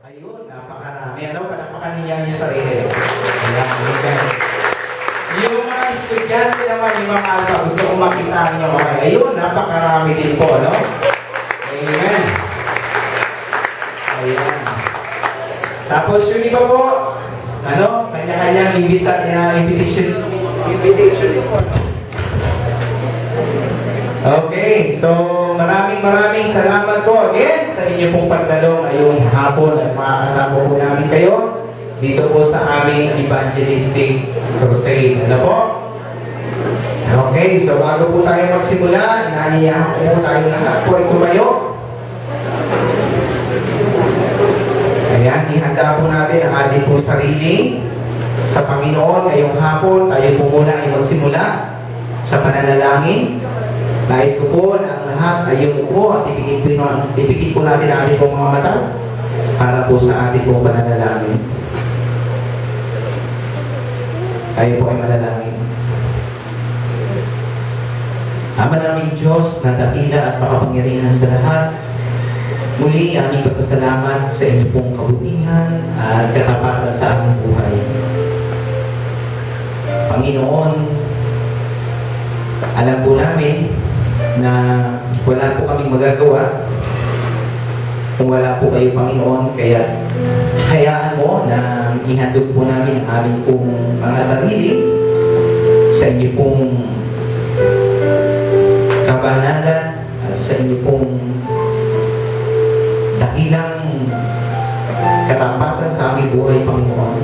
Ayun, napakarami. Ano, panapakan niya yung sarili. Ayan, okay. Yung mga estudyante naman, yung mga alpha, gusto kong makita niyo. Okay, ayun, napakarami din po, no? Amen. Ayan. Tapos yung iba po, ano, kanya-kanyang invitation po. Okay, so maraming salamat po again sa inyo pong pagdalo ngayong hapon at makakasama po namin kayo dito po sa aming evangelistic crusade. Ano po? Okay, so bago po tayo magsimula, inahiyahan ko po tayo lahat po ay tumayo. Ayan, ihanda po natin ang ating po sarili sa Panginoon ngayong hapon. Tayo po muna ay magsimula sa pananalangin. Nais ko po na ang lahat ay yumuko at ipikit po natin ang ating pong mga mata para po sa ating pong pananalangin. Tayo po ay manalangin. Ama naming Diyos na dakila at makapangyarihan sa lahat, muli aming pasasalamat sa inyo pong kabutihan at katapatan sa aming buhay. Panginoon, alam po namin na wala po kaming magagawa kung wala po kayo, Panginoon, kaya hayaan mo na ihandog po namin ang aming pong mga sarili sa inyo pong kabanalan at sa inyo pong dakilang katapatan sa aming buhay, Panginoon.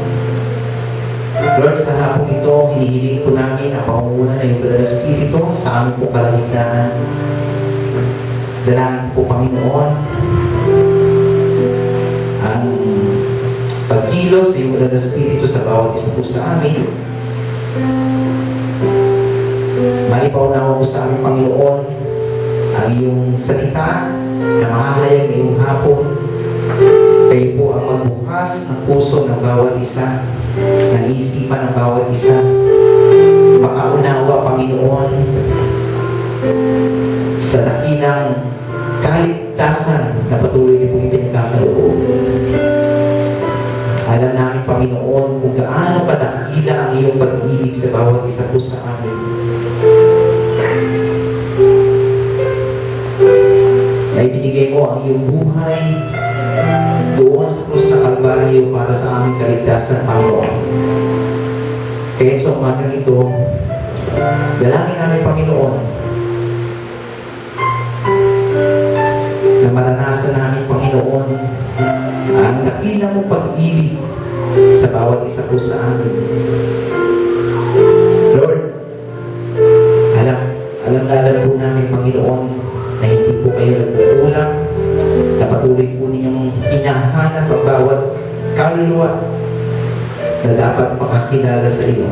Lord, sa hapong ito, hinihiling po namin ang pangunguna ng Banal na Espiritu sa aming po kalagitnaan. Dalangin po, Panginoon, ang pagkilos ng Banal na Espiritu sa bawat isa po sa amin. Maipaunawa po sa aming Panginoon ang iyong salita na mahahayag ngayong hapon. Kayo po ang magbukas ng puso ng bawat isa, ng isipan ng bawat isa. Makaunawa, Panginoon, sa dakilang kaligtasan na patuloy niyo pong ipinagkakaloob. Alam namin, Panginoon, kung gaano kadakila ang iyong pag-ibig sa bawat isa po sa amin. Na ibinigay mo ang iyong buhay doon sa krus na Kalbaryo para sa aming kaligtasan, Panginoon. Kaya sa umagang ito, dalangin namin, Panginoon, na maranasan namin, Panginoon, ang dakila mong pag-ibig sa bawat isa po sa amin. Lord, alam po namin, Panginoon, na hindi po kayo nagkukulang, na patuloy po ninyong hinahanap ang bawat kaluluwa na dapat makakilala sa iyo.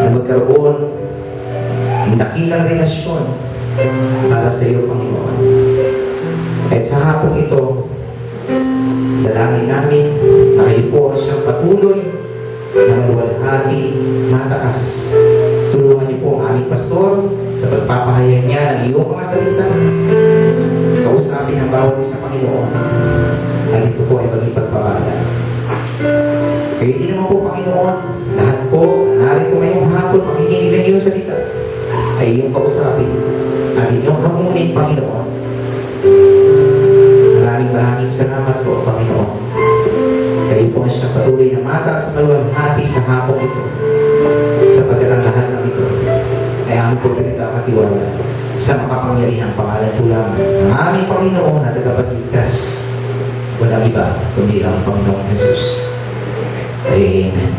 Na magkaroon ng dakilang relasyon para sa iyo, Panginoon. At sa hapong ito, dalangin namin na kayo po siyang patuloy na maluwalhati, mataas. Tulungan niyo po ang aming pastor sa pagpapahayag niya ng iyong mga salita. Kausapin ang bawat isa, Panginoon. At ito po ay maging pagpapala. Kaya hindi naman po, Panginoon, lahat po na narito ngayong hapon makikinig ng iyong salita ay iyong kausapin at inyong hamunin, Panginoon. Maraming salamat po, Panginoon. Kayo po siya patuloy na mataas na maluwalhati sa hapon ito, sapagkat ang lahat ng ito ay aming po pinagkakatiwala sa makapangyarihang pangalan po lamang ng aming Panginoon na tagapagligtas. Walang iba kundi ang Panginoong Jesus. Amen.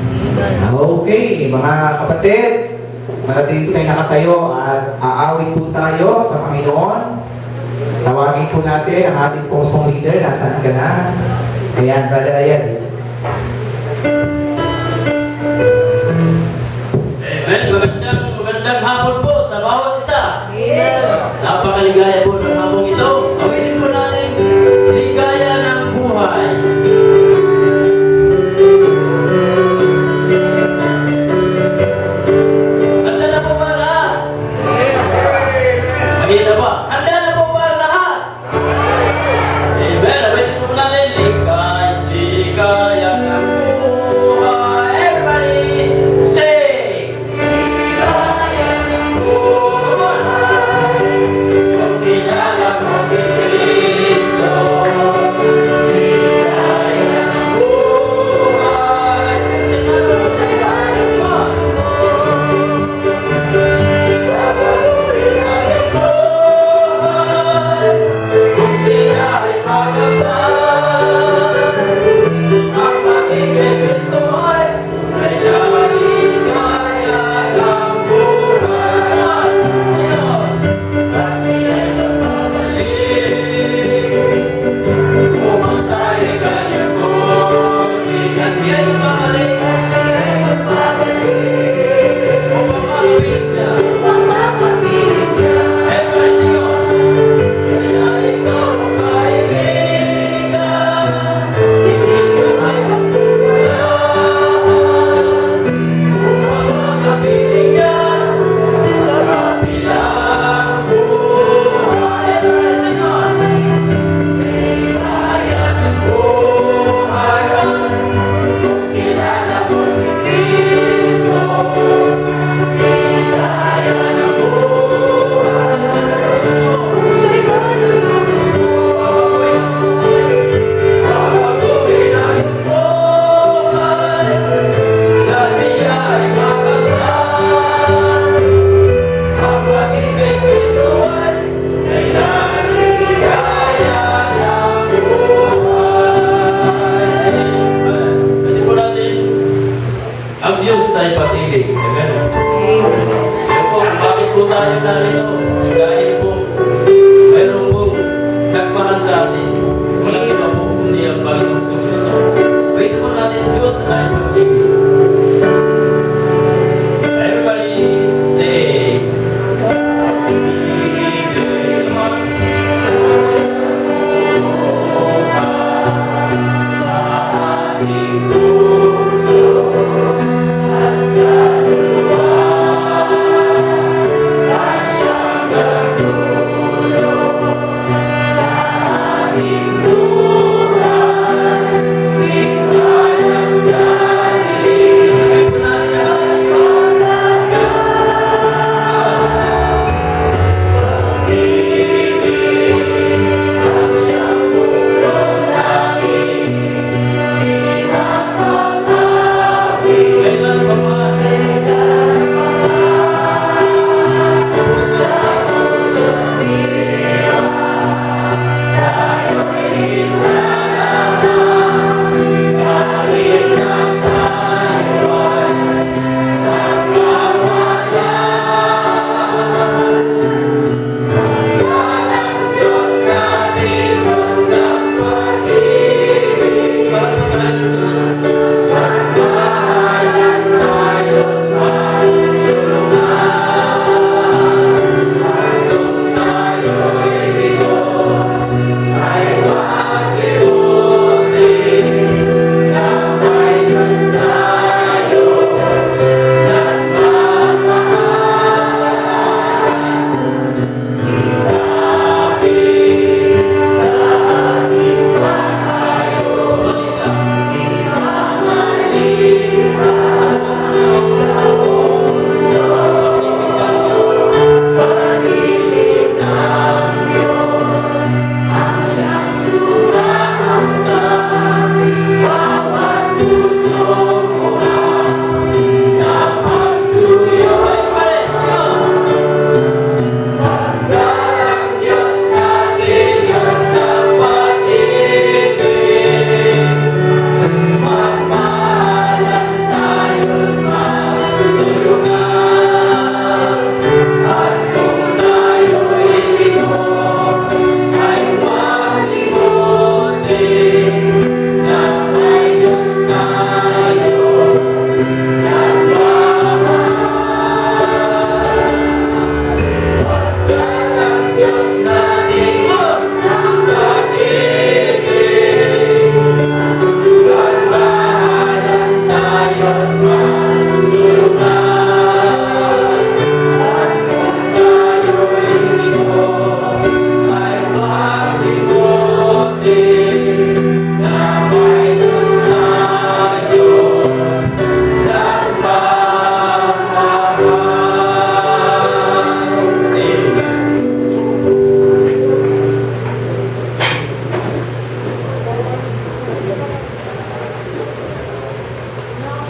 Okay, mga kapatid, manatili po tayo nakatayo at aawit po tayo sa Panginoon. Tawagin po natin ang ating pong song leader. Nasaan ka na? Ayan, Brother Ayan. Magandang hapon po sa bawat isa. Napakaligaya po ng hapong ito. Awitin po natin, ligaya ng buhay. Handa na po ba lahat? Handa na po ba lahat? Amen. ating Diyos ay magiging. Everybody say, come on.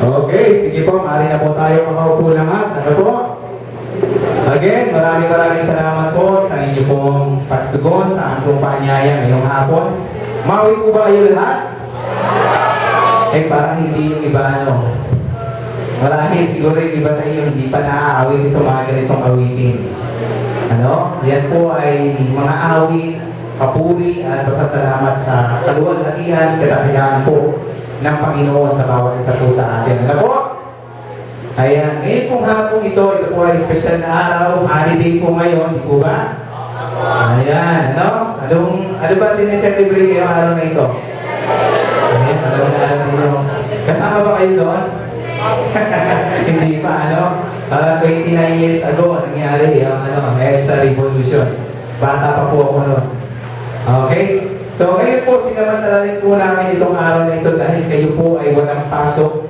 Okay, sige po, maaari na po tayo makaupo lahat. Ano po? Again, maraming salamat po sa inyo pong pagtugon sa ating paanyaya ngayong hapon. Mawi po ba kayo lahat? Eh, parang hindi yung iba, ano. Marahil siguro yung iba sa inyo hindi pa naaawit itong mga ganitong awitin. Ano? Yan po ay mga awit, papuri at pasasalamat sa kaluwalhatian, katatagan po ng Panginoon sa bawat isa po sa atin. Ano po? Ayan, ngayon pong hapong ito po ay special na araw, holiday po ngayon, di po ba? Ayan, ano? Ano ba sineselebrate ngayong araw na ito? Ayan, alam niyo. Kasama ba kayo doon? Hindi pa, ano? 29 years ago, nangyari yung EDSA Revolution. Bata pa po ako noon. Okay? So, ngayon po, sinamantala rin po namin itong araw na ito dahil kayo po ay walang pasok.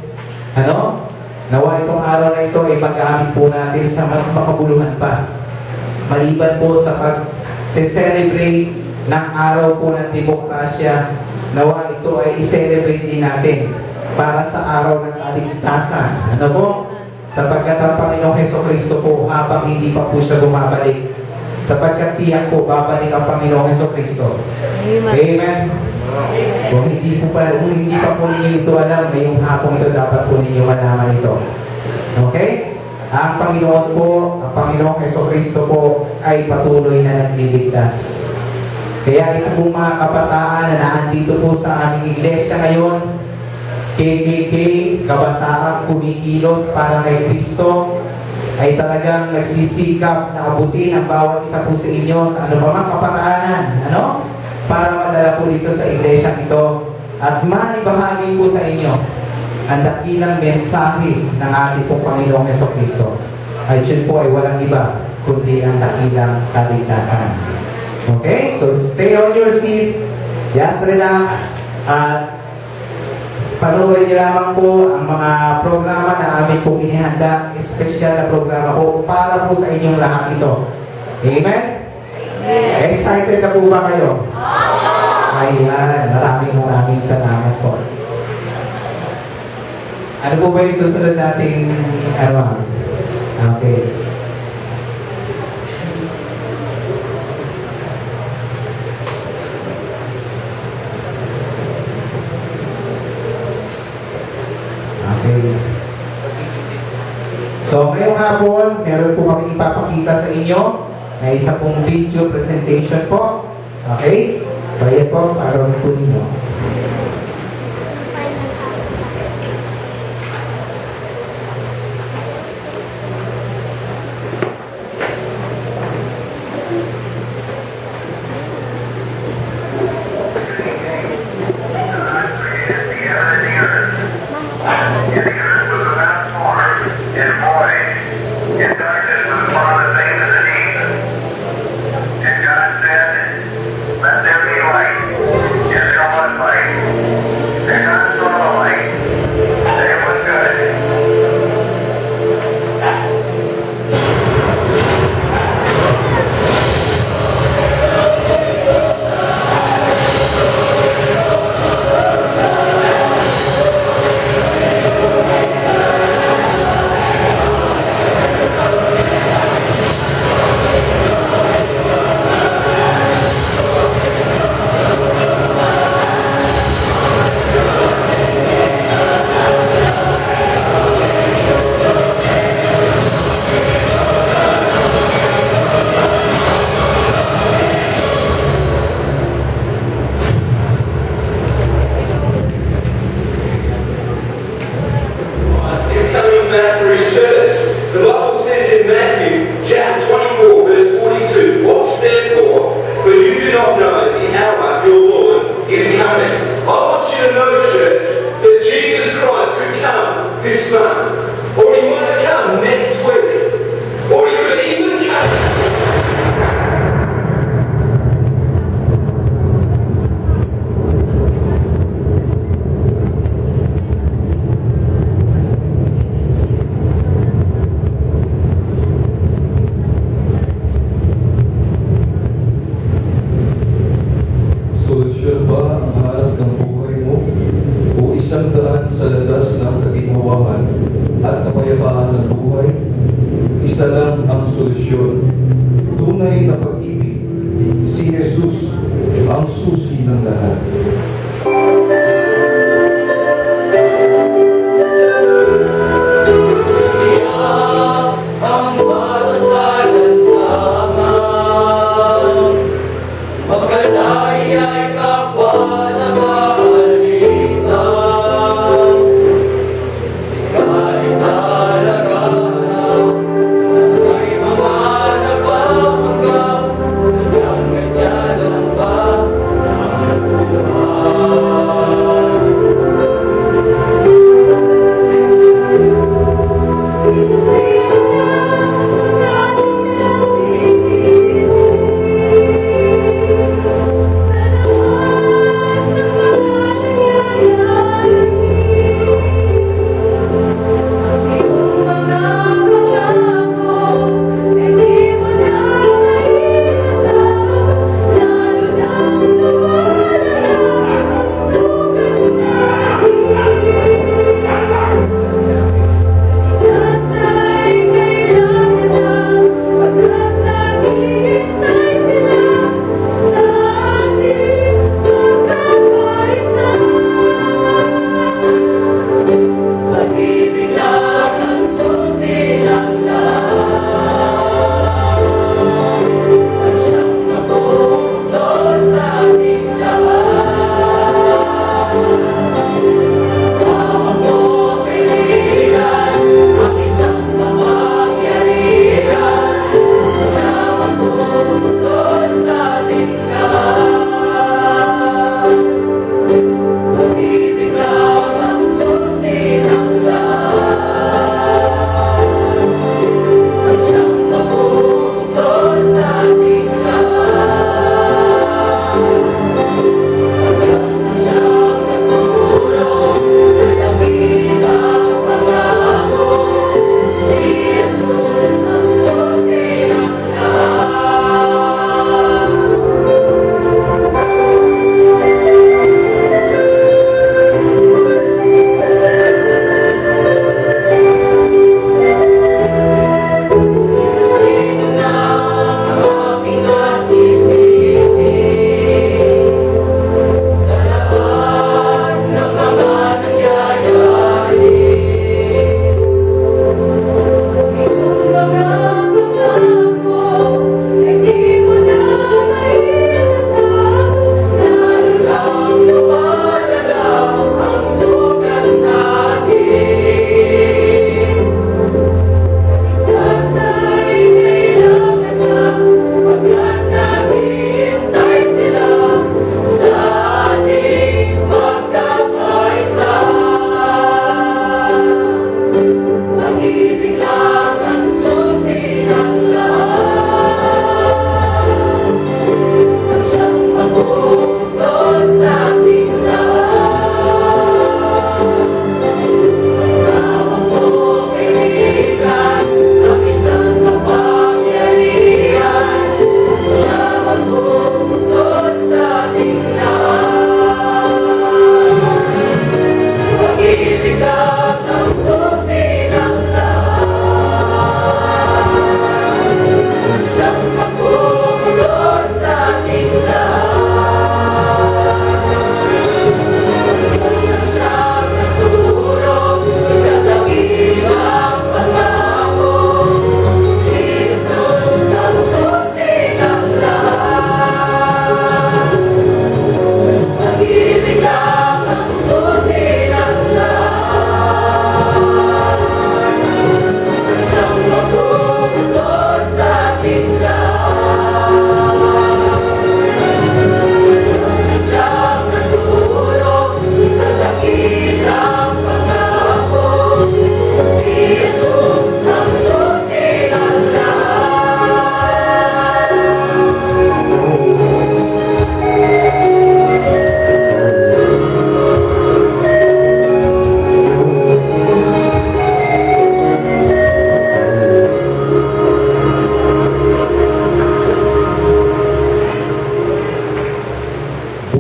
Ano? Nawa itong araw na ito ay pag-aamit po natin sa mas makabuluhan pa. Maliban po sa pag-celebrate ng araw po ng demokrasya, nawa ito ay i-celebrate din natin para sa araw ng kaligtasan. Ano po? Sapagkat ang Panginoong Hesukristo po habang hindi pa po siya bumabalik, sapagkat tiyak po babalik ang Panginoong Hesukristo. Amen. Kung hindi pa po ninyo ito alam, ngayong hapong ito dapat po ninyo malaman ito. Okay? Ang Panginoon po, ang Panginoong Hesukristo po ay patuloy na nagliligtas. Kaya ito po mga kabataan na naandito po sa aming iglesia ngayon, KKK, Kabataang Kumikilos para kay Kristo, ay talagang nagsisikap na abutin ang bawat isa po sa inyo sa anumang kaparaanan, para madala po dito sa iglesia ito at maibahagi po sa inyo ang dakilang mensahe ng ating pong Panginoong Jesucristo. Ay yun po ay walang iba kundi ang dakilang kaligtasan. Okay? So stay on your seat, just relax, at panoorin niyo lamang po ang mga programa na amin pong inihanda, espesyal na programa po para po sa inyong lahat ito. Amen? Excited na po ba kayo? Ayan, maraming salamat po. Ano po ba yung susunod nating Okay. So, ngayong hapon, meron po kami ipapakita sa inyo na isa pong video presentation po. Okay? So, ayan po, para po ninyo.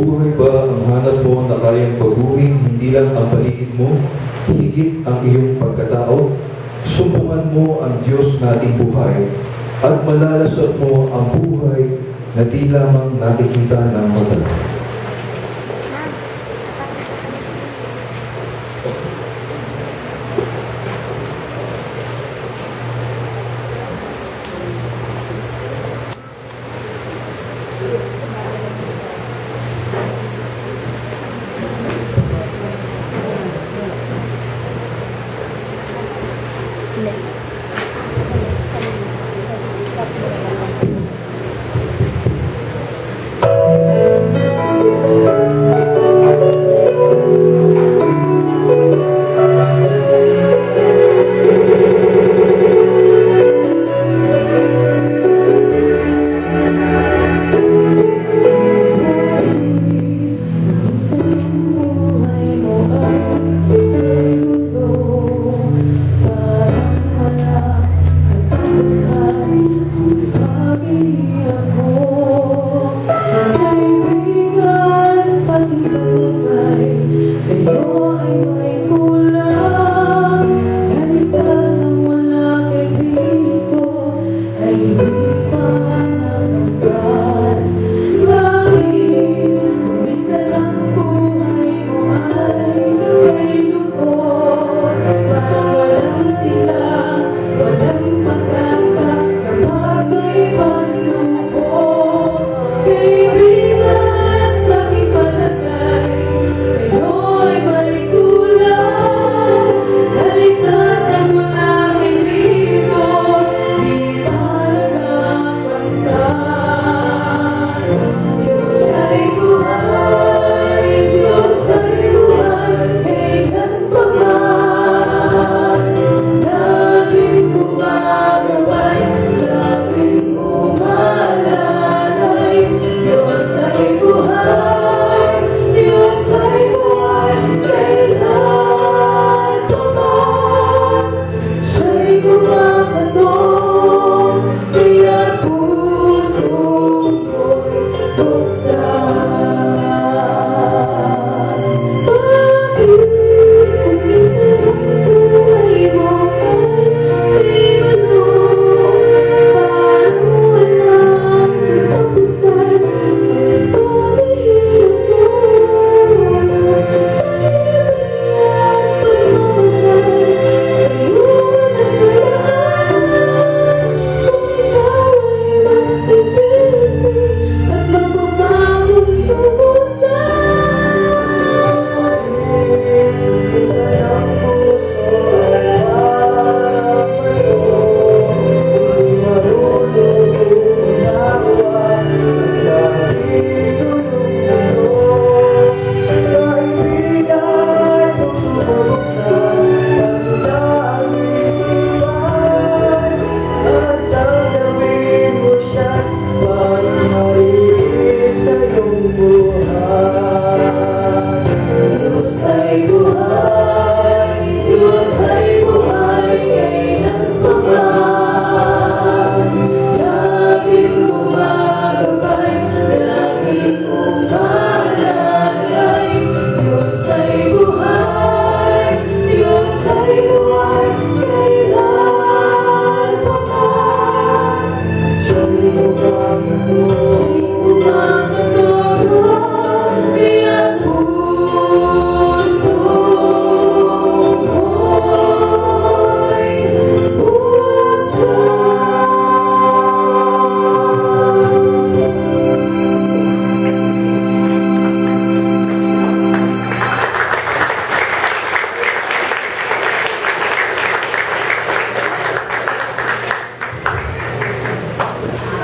buhay ba ang hanap mo na kayang baguhin hindi lang ang paligid mo, higit ang iyong pagkatao? Sumbungan mo ang Diyos nating buhay at malalasot mo ang buhay na di lamang nakikita ng mata.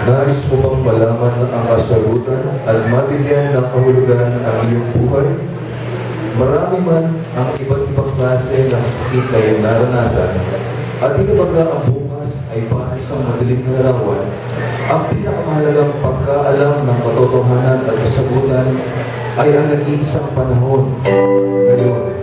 Nais mo bang malaman ang kasagutan at mabigyan ng kahulugan ang iyong buhay? Marami man ang iba't ibang klase ng sakit na iyong naranasan at di baga ang bukas ay paris ng madaling larawan, ang pinakamahalagang pagkaalam ng katotohanan at kasagutan ay ang nag-iisang panahon ngayon.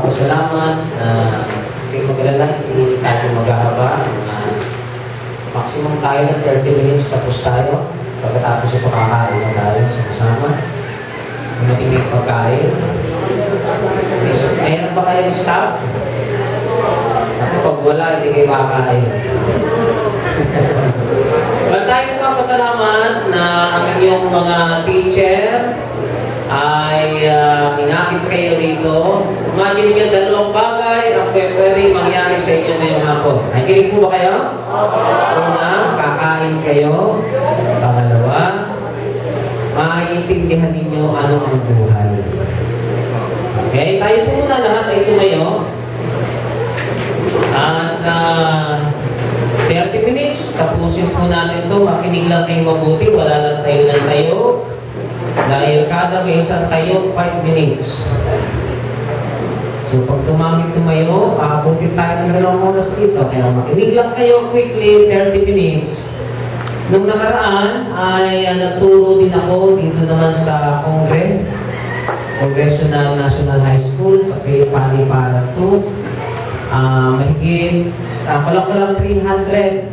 nagpapasalamat na hindi mag-alala, hindi tayo maghahaba. Maximum tayo ng 30 minutes tapos tayo. Pagkatapos ito kakain na tayo sa kasama. Matiging pagkain. Mayroon ba kayong staff? Ako pag wala, hindi kayo kakain. Well, tayo nagpapasalamat na ang inyong mga teacher ay inakit kayo dito. Imagine nyo dalawang bagay ang pwede mangyari sa inyo ngayong hapon. Nakikinig po ba kayo? Una, kakain kayo. Pangalawa, maiintindihan ninyo ano ang buhay. Okay? Tayo po muna lahat ay tumayo. At 30 minutes, tapusin po natin ito. Makinig lang kayo mabuti. Wala lang tayo ng tayo. Dahil kada may isang tayo, 5 minutes. So, pag tumayo, abutin tayo ng 2 oras dito. Kaya makinig lang kayo quickly, 30 minutes. Nung nakaraan, ay nagturo din ako dito naman sa Congressional National High School sa Paliparan 2. Mahigit, palang 300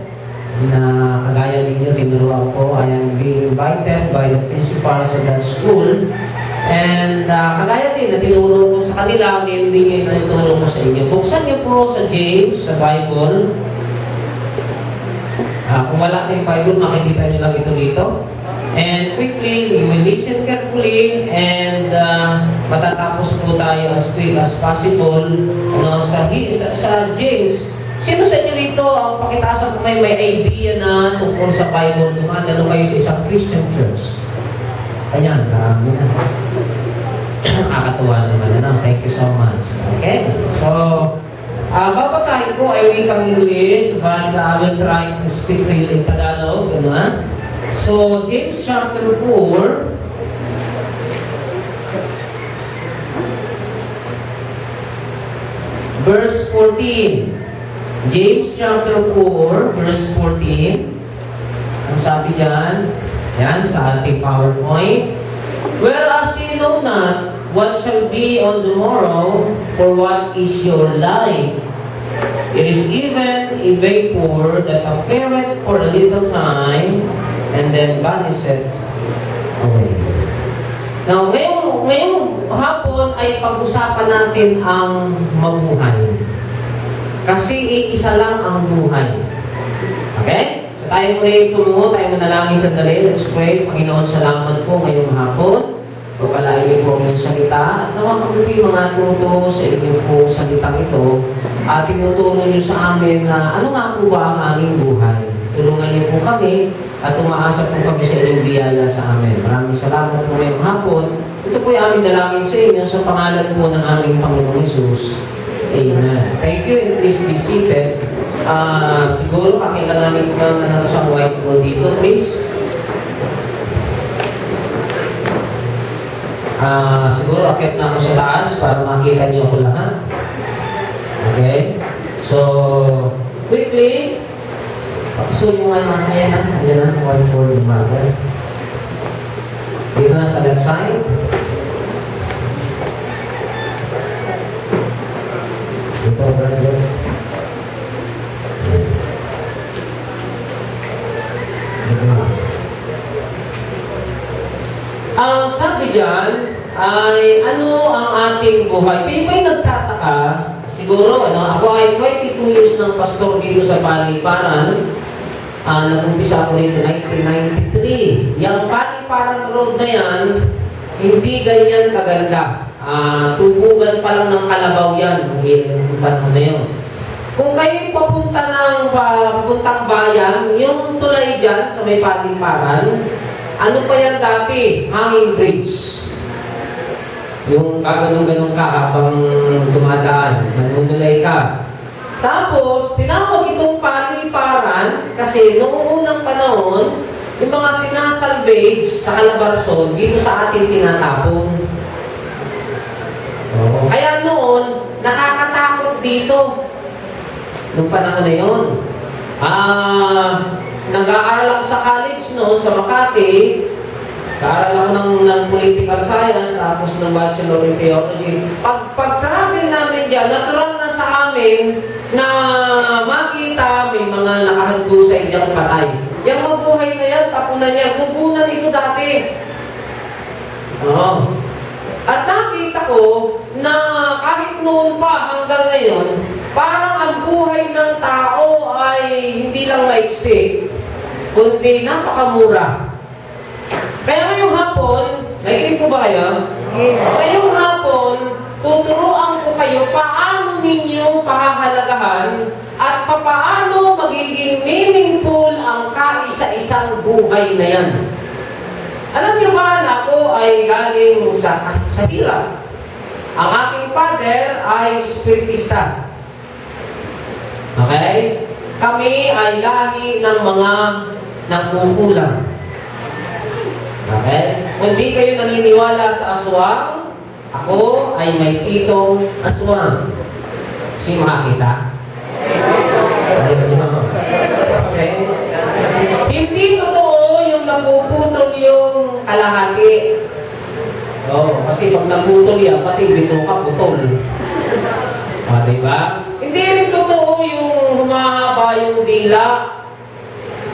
na kagaya ninyo, tinuruan ko. I am being invited by the principals of that school. And kagaya din na tinuro ko sa kanila, hindi nyo tinuturo ko sa inyo. Buksan niyo po sa James, sa Bible. Kung wala kayong Bible, makikita nyo lang ito dito. And quickly, you will listen carefully and matatapos po tayo as quick as possible. Sa James, sino sa inyo dito ang pakitaas kung may idea na tungkol sa Bible, dumadalo kayo sa isang Christian church? Ayan, dami na. Nakakatuwa naman na. Thank you so much. Okay? So, babasahin ko ay wikang English, but I will try to speak to you in Tagalog. Ano? So, James chapter 4, verse 14. James chapter 4, verse 14. Ang sabi diyan, yan, sa ating PowerPoint. Whereas you know not what shall be on the morrow, for what is your life? It is even a vapor that appeareth for a little time, and then vanisheth away. Now, ngayong hapon ay pag-usapan natin ang mabuhay. Kasi iisa lang ang buhay. Okay? So tayo muna tumungo, tayo manalangin sandali. Let's pray. Panginoon, salamat po ngayong hapon. Pagpalain niyo po ang inyong salita. At naman mabuti mga turo sa inyong po salitang ito. At tinuturo niyo sa amin na ano nga po ba ang aming buhay. Tulungan niyo po kami at umaasa po kami sa inyong biyaya sa amin. Maraming salamat po ngayong hapon. Ito po yung aming dalangin sa inyo sa pangalan po ng aming Panginoong Hesus. Amen. Thank you, and please be seated. Siguro kakailanganin ka na sa whiteboard dito, please. Siguro akit na ako sa taas para makita niyo ako lahat. Okay? So, quickly, pakisuyo yung mga yan na. Ayan na, whiteboard yung marker. Dito na sa left side. Ito, brother. Ang sabi dyan ay ano ang ating buhay. Kayo ba'y nagtataka? Siguro, ako ay 22 years ng pastor dito sa Paliparan. Nag-umpisa ako rin in 1993. Yung Paliparan Road na yan, hindi ganyan kaganda. Tubugan pa lang ng kalabaw yan. Ang panahon na yun. Kung kayo papuntang bayan, yung tulay dyan sa may Paliparan, ano pa yan dati? Hanging bridge. Yung gaganong-ganong ka habang dumadaan, nanunulay ka. Tapos, tinawag itong Paliparan kasi noong unang panahon, yung mga sinasalvage sa Calabarzon, dito sa atin tinatapon. Kaya noon, nakakatakot dito. Noong panahon na yun. Nag-aaral ako sa college noon, sa Makati. Nag-aaral ako ng political science, tapos ng Bachelor in Theology. Pag-travel namin dyan, natural na sa amin na makita may mga nakahagdusay diyang patay. Yung mabuhay na yan, tapunan niya. Tugunan ito dati. Oo. At nakita ko na kahit noon pa hanggang ngayon, parang ang buhay ng tao ay hindi lang maiksi, kundi napakamura. Kaya ngayong hapon, nakikinig po ba kayo? Ngayong hapon, tuturuan ko kayo paano ninyong pahahalagahan at paano magiging meaningful ang kaisa-isang buhay na yan. Alam niyo ba na ako ay galing sa hirap? Ang aking father ay spiritista. Okay? Kami ay lahi ng mga nagkukulang. Okay? Kung di kayo naniniwala sa aswang, ako ay may titong aswang. Sino makakita? Okay? Hindi totoo yung napuputol yung kalahati. Kasi pag naputol yan, pati bito ka putol. Diba? Hindi rin totoo yung humahaba yung dila.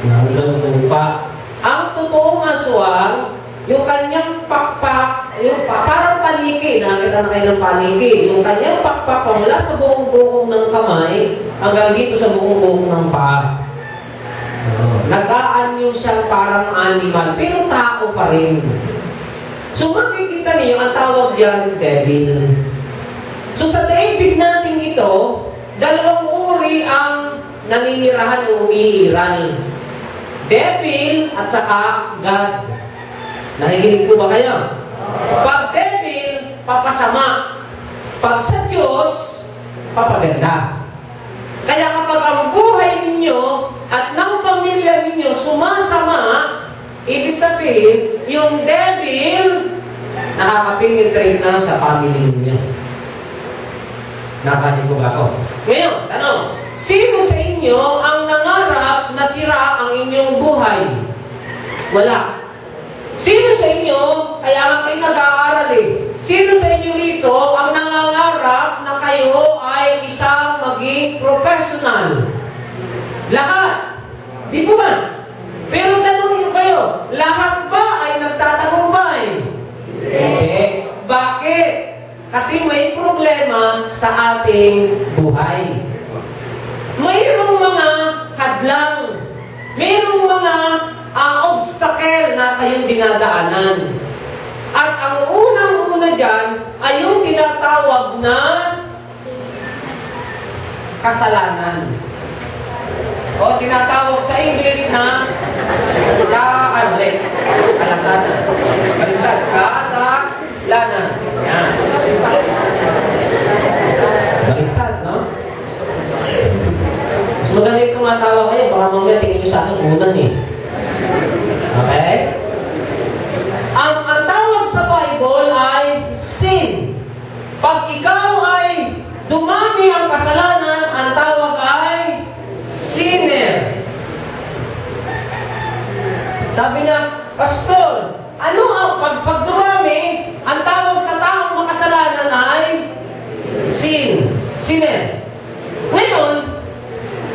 Nandang lupa. Ang totoong aswang, yung kanyang pakpak, yung parang paniki, nakita na kayo ng paniki, yung kanyang pakpak mula sa buong-buong ng kamay hanggang dito sa buong-buong ng paa. Nag-aanyo siyang parang animal, pero tao pa rin. So makikita niyo, ang tawag diyan, devil. So sa daigdig natin ito, dalawang uri ang naninirahan o umiiral. Devil at saka God. Nakikinig po ba kayo? Pag devil, papasama. Pag sa Diyos, papaganda. Kaya kapag ang buhay ninyo at ng pamilya ninyo sumasama, ibig sabihin, yung devil nakaka-penetrate na sa family ninyo. Nakakalimutan ko ba ako? Ngayon, tanong, sino sa inyo ang nangarap na sira ang inyong buhay? Wala. Sino sa inyo, kaya nga kayo nag-aaral sino sa inyo rito ang nangangarap na kayo ay isang maging professional? Lahat. Di po ba? Pero tanongin ko kayo, lahat ba ay nagtatagumpay? Hindi. Bakit? Kasi may problema sa ating buhay. Mayroong mga hadlang. Mayroong mga obstacle na kayong dinadaanan. At ang unang-una dyan ay yung tinatawag na kasalanan. O tinatawag sa English na kalasanan. Baliktad, kasalanan. Yan. Baliktad, no? Mas maganda yung tumatawag kayo, baka mamaya tingin nyo sa akin unan Okay? Ang tawag sa Bible ay sin. Pag ikaw ay dumami ang kasalanan, ang tawag ay sinner. Sabi niya, Pastor, ano ang pag dumami, ang tawag sa taong makasalanan ay sinner. Ngayon,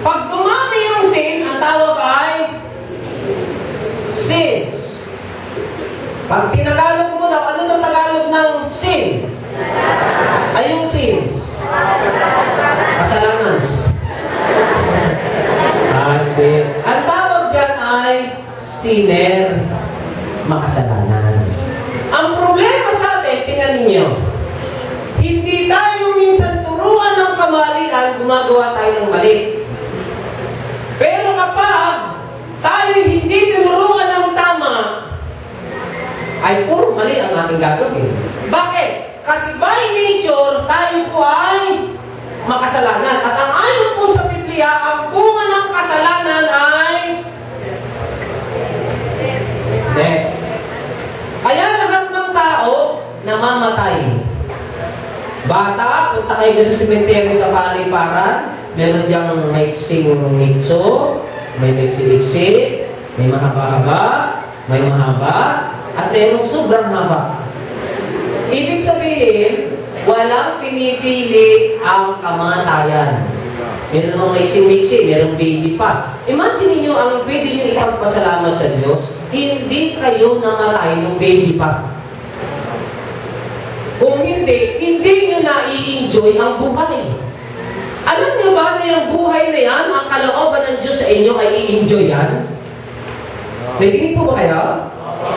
pag dumami yung sin, ang tawag ay sins. Pag tinagalog mo daw, ano ang Tagalog ng sin? Ay yung sins. Kasalanan. Ang tawag dyan ay sinner, makasalanan. Ang problema sa atin, tingnan ninyo, hindi tayo minsan turuan ng kamalian, gumagawa tayo ng mali. Pero kapag tayo hindi tinuruan ng tama, ay puro mali ang ating gagawin. Bakit? Kasi by nature, tayo po ay makasalanan. At ang ayon po sa Biblia, ang bunga ng kasalanan ay death. Kaya lahat ng tao namamatay. Bata, punta kayo sa sementeryo sa paliparan, meron diyang maiksing nitso, may maiksi-iksi, may mahaba-haba, may mahaba, at merong sobrang haba. Ibig sabihin, Walang pinipili ang kamatayan. Meron namang maiksi-miksi, merong baby pa. Imagine niyo ang pwede niyo ipagpasalamat sa Diyos, hindi kayo namatay ng baby pa. Kung hindi, hindi niyo na-i-enjoy ang buhay. Alam niyo ba na yung buhay na yan, ang kalooban ng Diyos sa inyo ay i-enjoy yan? Nagiging po ba kayo?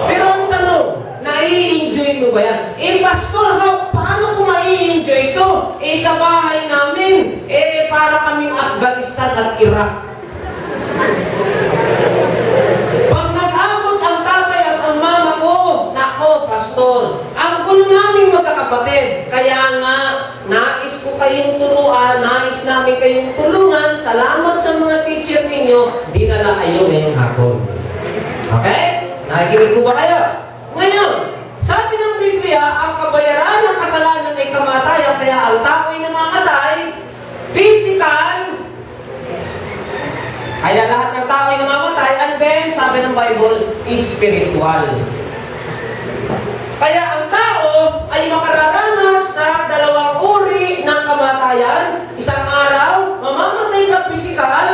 Pero ang tanong, na-i-enjoy mo ba yan? Pastor, paano ko ma-i-enjoy ito? Sa bahay namin, para kaming Afghanistan at Iraq. Pag nag-abot ang tatay at ang mama ko, nako, pastor, ang gulo naming magkakapatid. Kaya nga, nais ko kayong turuan, nais namin kayong tulungan. Salamat sa mga teacher ninyo, dinala kayo ngayong hapon. Okay? Nakikinig po ba kayo? Ngayon, sabi ng Biblia, ang kabayaran ng kasalanan ay kamatayan, kaya ang tao ay namamatay, physical, kaya lahat ng tao ay namamatay, and then, sabi ng Bible, spiritual. Kaya ang tao ay makararanas na dalawang uri ng kamatayan. Isang araw, mamamatay ka physical,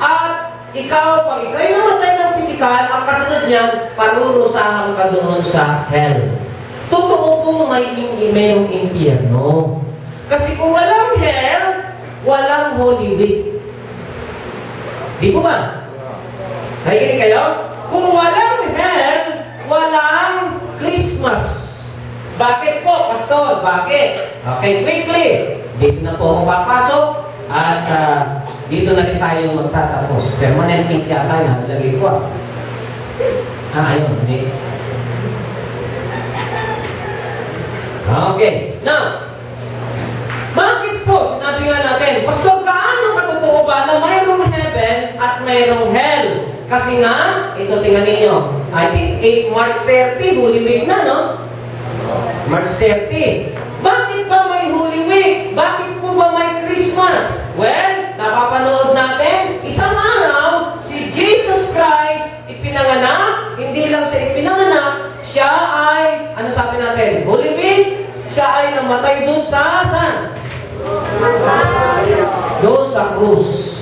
at ikaw, pag ikaw'y namatay ng physical, ang kasunod niyan, parurusahan ka doon sa hell. Totoo pong mayroong impyerno. Kasi kung walang hell, walang Holy Week. Di po ba? Nakikinig kayo? Kung walang hell, walang Christmas. Bakit po, Pastor? Bakit? Okay, quickly. Dito na po ako papasok at dito na rin tayo magtatapos. Permanent ink yata na nilagay ko. Ayun, hindi. Okay. Now, bakit po, sinabi nga natin, Pastor, gaano katotoo ba na mayroong heaven at mayroong hell? Kasi nga, ito tingnan ninyo, I think March 30, Holy Week na, no? March 30. Bakit ba may Holy Week? Bakit po ba may Christmas? Well, napapanood natin, isang araw, si Jesus Christ ipinanganak, hindi lang siya ipinanganak, siya ay, ano sabi natin, Holy Week, siya ay namatay doon sa, saan? Doon sa krus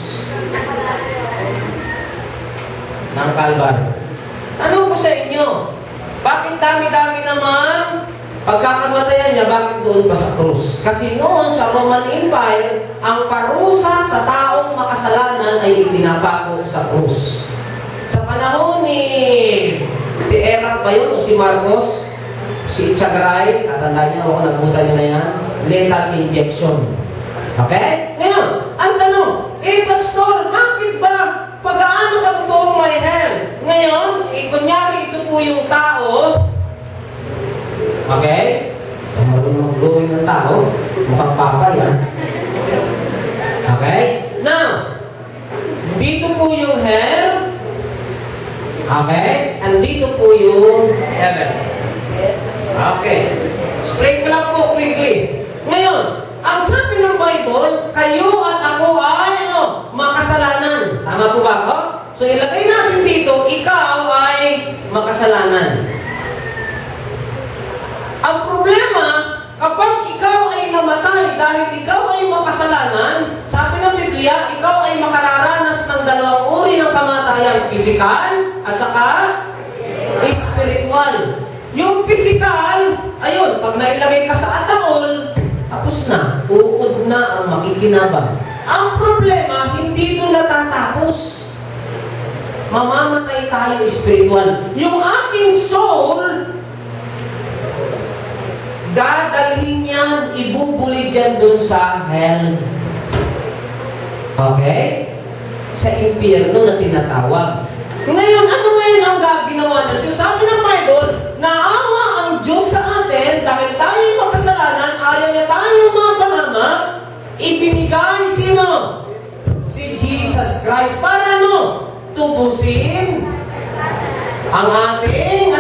ng Calvary. Ano po sa inyo? Bakit dami-dami naman pagkakamatayan niya, bakit doon pa sa krus? Kasi noon sa Roman Empire, ang parusa sa taong makasalanan ay itinapako sa krus. Sa panahon ni si Erap ba yun o si Marcos, si Chagray, katanda niya ako, nabutan niyo na yan, lethal injection. Okay? Ngayon, ang tanong, Pastor, bakit ba pag-aano ka totoong may hell? Ngayon, kunyari ito po yung tao, okay? Marunong mag-glowing ng tao, mukhang papa yan. Okay? Now, dito po yung hell, okay? And dito po yung heaven. Okay. Explain ko lang po quickly. Ngayon, ang sabi ng Bible, kayo at ako ay makasalanan. Tama po ba ako? So ilagay natin dito, ikaw ay makasalanan. Ang problema, kapag ikaw ay namatay dahil ikaw ay makasalanan, sabi ng Biblia, ikaw ay makararanas ng dalawang uri ng kamatayan, physical at saka spiritual. Yung physical, ayun, pag nailagay ka sa ataol, tapos na, uod na ang makikinabang. Ang problema, hindi ito natatapos. Mamamatay tayo spiritual. Yung ating soul, dadalhin yan, ibubuli dyan dun sa hell. Okay? Sa impyerno na tinatawag. Ngayon, ano ngayon ang ginawa ng Diyos? Sabi ng Bible, naawa ang Diyos sa atin dahil tayo makasalanan, ayaw niya tayong mapahama, ibinigay sino? Si Jesus Christ. Para ano? Tubusin ang ating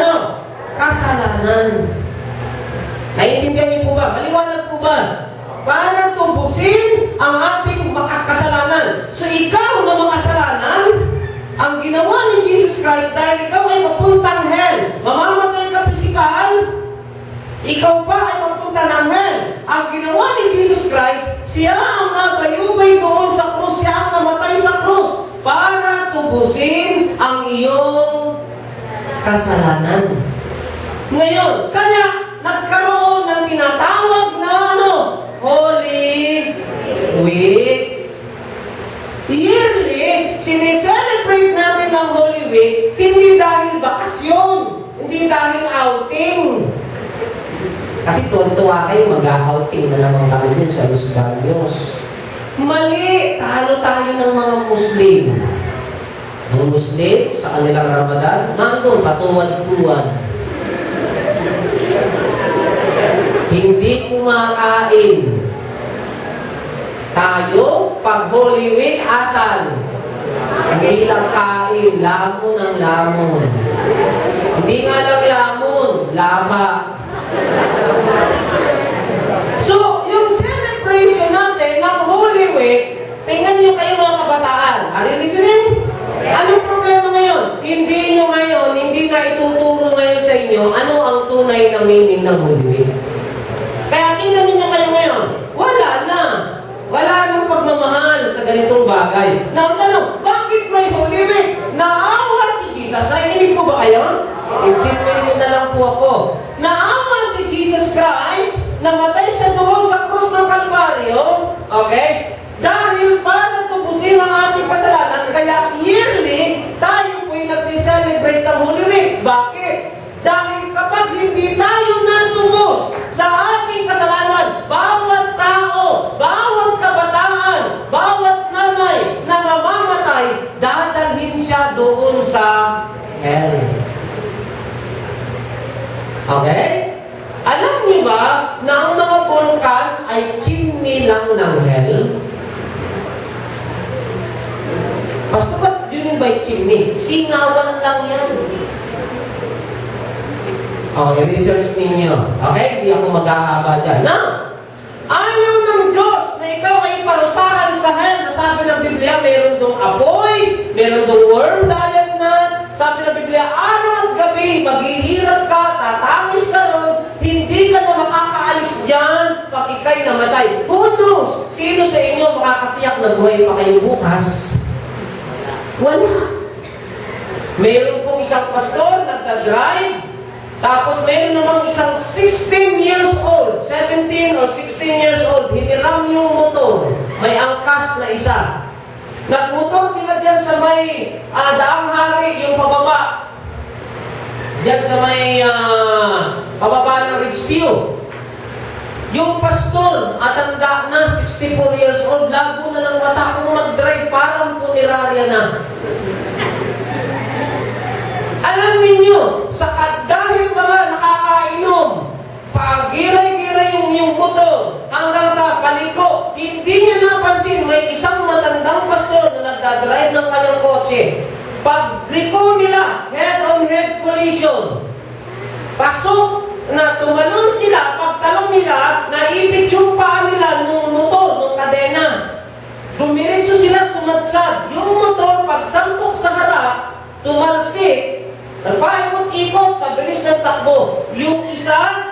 kasalanan. Naiintindihan niyo po ba? Maliwanag po ba? Para tubusin ang ating kasalanan. So ikaw na makasalanan, ang ginawa ni Jesus Christ dahil ikaw ay papuntang hell, mamamatay ka physical, ikaw pa ay papunta ng hell. Ang ang ginawa ni Jesus Christ, siya ang nabayubay doon sa krus, siya ang namatay sa krus para tubusin ang iyong kasalanan. Ngayon, kaya nagkaroon ng tinatawag na Holy Week. Yearly, sineselebrate natin ang Holy Week hindi dahil bakasyon, hindi dahil outing. Kasi tuwa kayo, mag-outing na naman kami dun sa Los Baños. Mali! Talo tayo ng mga Muslim. Ang Muslim, sa kanilang Ramadan, nandun, patuwad-tuwad. Hindi kumakain. Tayo, pag Holy Week, asan? Hindi lang kain, lamon ang lamon. Hindi nga lang lamon, lama. So, yung celebration natin ng Holy Week, tingnan niyo kayo mga kabataan. Are you listening? Anong problema ngayon? Hindi nyo ngayon, hindi na ituturo ngayon sa inyo ano ang tunay na meaning ng Holy Week. Kaya tingnan niyo kayo ngayon, wala na. Wala nang pagmamahal sa ganitong bagay. Now, tanong, bakit may Holy Week? Naawa si Jesus. Nakikinig po ba kayo? 15 minutes na lang po ako. Naawa si Jesus Christ, namatay siya doon sa krus ng Kalbaryo, okay? Dahil para tubusin ang ating kasalanan, kaya yearly, tayo po'y nagsiselebrate ng Holy Week. Bakit? Dahil kapag hindi tayo natubos sa ating kasalanan, bawat tao, bawat kabataan, bawat nanay na mamamatay, dadalhin siya doon sa hell. Okay? Alam niyo ba na ang mga bulkan ay chimney lang ng hell? Basta ba't yun yung by chimney? Singawan lang yan. Okay, research ninyo. Okay? Hindi ako mag-aaba dyan. Na! Ayaw ng Diyos na ikaw ay parusahan sa hell. Nasabi ng Biblia, meron dong apoy, meron dong worm diet na. Sabi ng Biblia, araw at gabi, maghihirap ka, tatangis ka ron, hindi ka na makakaalis dyan pag ikay namatay. Who knows? Sino sa inyo makakatiyak na buhay pa kayo bukas? Wala. Mayroon pong isang pastor nagda-drive, tapos meron namang isang 16 years old, 17 or 16 years old, hiniram yung motor. May angkas na isa. Nagmotor sila dyan sa may Daang Hari, yung pababa. Dyan sa may pababa ng Richview. Yung pastor, atanda na, 64 years old, lago na ng mata kung mag-drive, parang punerarya na. Alam ninyo, dahil mga nakakainom, pagiray-giray yung motor hanggang sa paliko, hindi niya napansin may isang matandang pastor na nagdadrive ng kanyang kotse. Pag liko nila, head-on-head collision, pasok na tumalon sila, pagtalong nila, naipit yung paa nila nung motor, nung kadena. Dumiretso sila sumadsad. Yung motor, pagsampok sa harap, tumalsik, nagpaikot-ikot sa bilis ng takbo. Yung isa,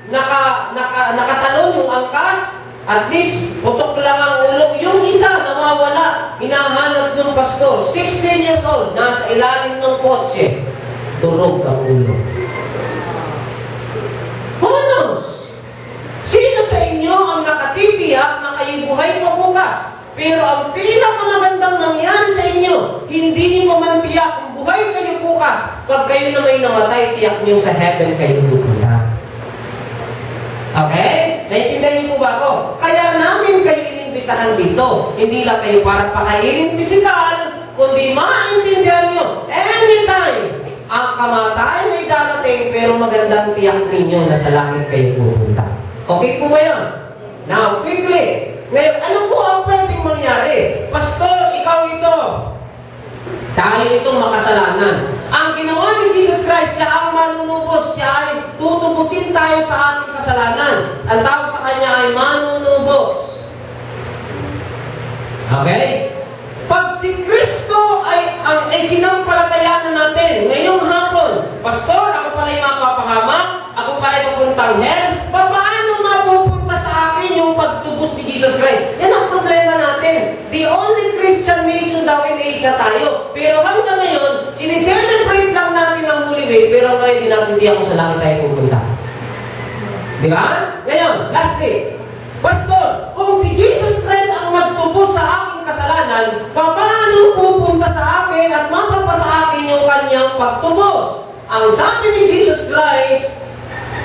nakatalon yung angkas, at least, putok lang ang ulo. Yung isa, nawawala. Hinahanap ng pastor. 16 years old, nasa ilalim ng kotse. Turog ang ulo. Who knows? Sino sa inyo ang nakatitiyak na kayo buhay pa bukas? Pero ang pinakamagandang nangyari sa inyo, hindi niyo mamantiyak kung buhay kayo bukas. Pag kayo na may namatay, tiyak niyo sa heaven kayo pupunta. Okay? Naiintindihan niyo po ba ako? Kaya namin kayo inimbitahan dito. Hindi lang kayo para pakainin pisikal, kundi maintindihan niyo anytime ang kamatayan ay darating, pero magandang tiyak ninyo na sa langit kayo pupunta. Okay po ba yan? Now, quickly. Ngayon, ano po ang pwedeng mangyari? Pastor, ikaw ito. Tayo itong makasalanan. Ang ginawa ni Jesus Christ, siya ang manunubos. Siya ay tutubusin tayo sa ating kasalanan. Ang tawag sa kanya ay manunubos. Okay? Pag si Kristo ay sinampalatayanan natin, ngayong hapon, Pastor, ako pala yung mapapahamak, ako pala yung papuntang hell, paano mapupunta sa akin buhay, hindi natin tiyak kung sa langit tayo pupunta. Di ba? Ngayon, lastly, Pastor, kung si Jesus Christ ang nagtubos sa aking kasalanan, paano pupunta sa akin at mapapasa akin yung kanyang pagtubos? Ang sabi ni Jesus Christ,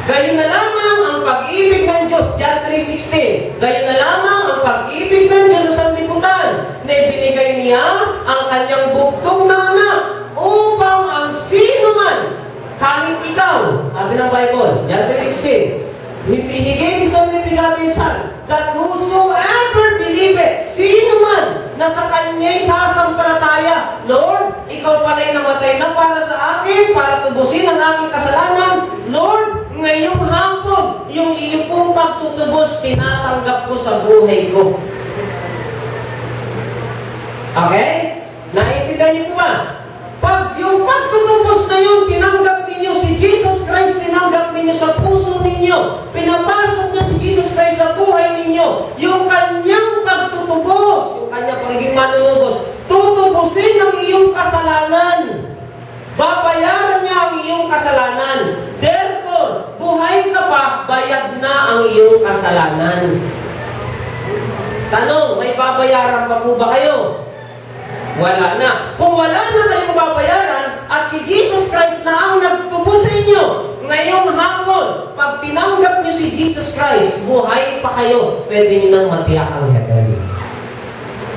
gayon na lamang ang pag-ibig ng Diyos, John 3:16. Gayon na lamang ang pag-ibig ng Diyos sa sanlibutan, na ibinigay niya ang kanyang bugtong na anak, upang ang sino man, kahit ikaw, sabi ng Bible, John 3:16, hindi higit isang nabigating Son, that whosoever believeth, sino man na sa kanya'y sasampalataya, Lord, ikaw pala'y namatay na para sa akin, para tubusin ang aking kasalanan. Lord, ngayong hapon, yung iyong pong pagtutubos, tinatanggap ko sa buhay ko. Okay? Naiintindihan niyo po ba? Pag yung pagtutubos na yun, tinanggap ninyo si Jesus Christ, tinanggap ninyo sa puso ninyo, pinapasok niyo si Jesus Christ sa buhay ninyo, yung kanyang pagtutubos, yung kanyang pagiging manunubos, tutubusin ang iyong kasalanan. Babayaran niya ang iyong kasalanan. Therefore, buhay ka pa, bayad na ang iyong kasalanan. Tanong, may babayaran pa po ba kayo? Wala na. Kung wala na kayong babayaran at si Jesus Christ na ang nagtubos sa inyo, ngayong hapon, pag tinanggap niyo si Jesus Christ, buhay pa kayo, pwede niyo nang matiyak ang heaven.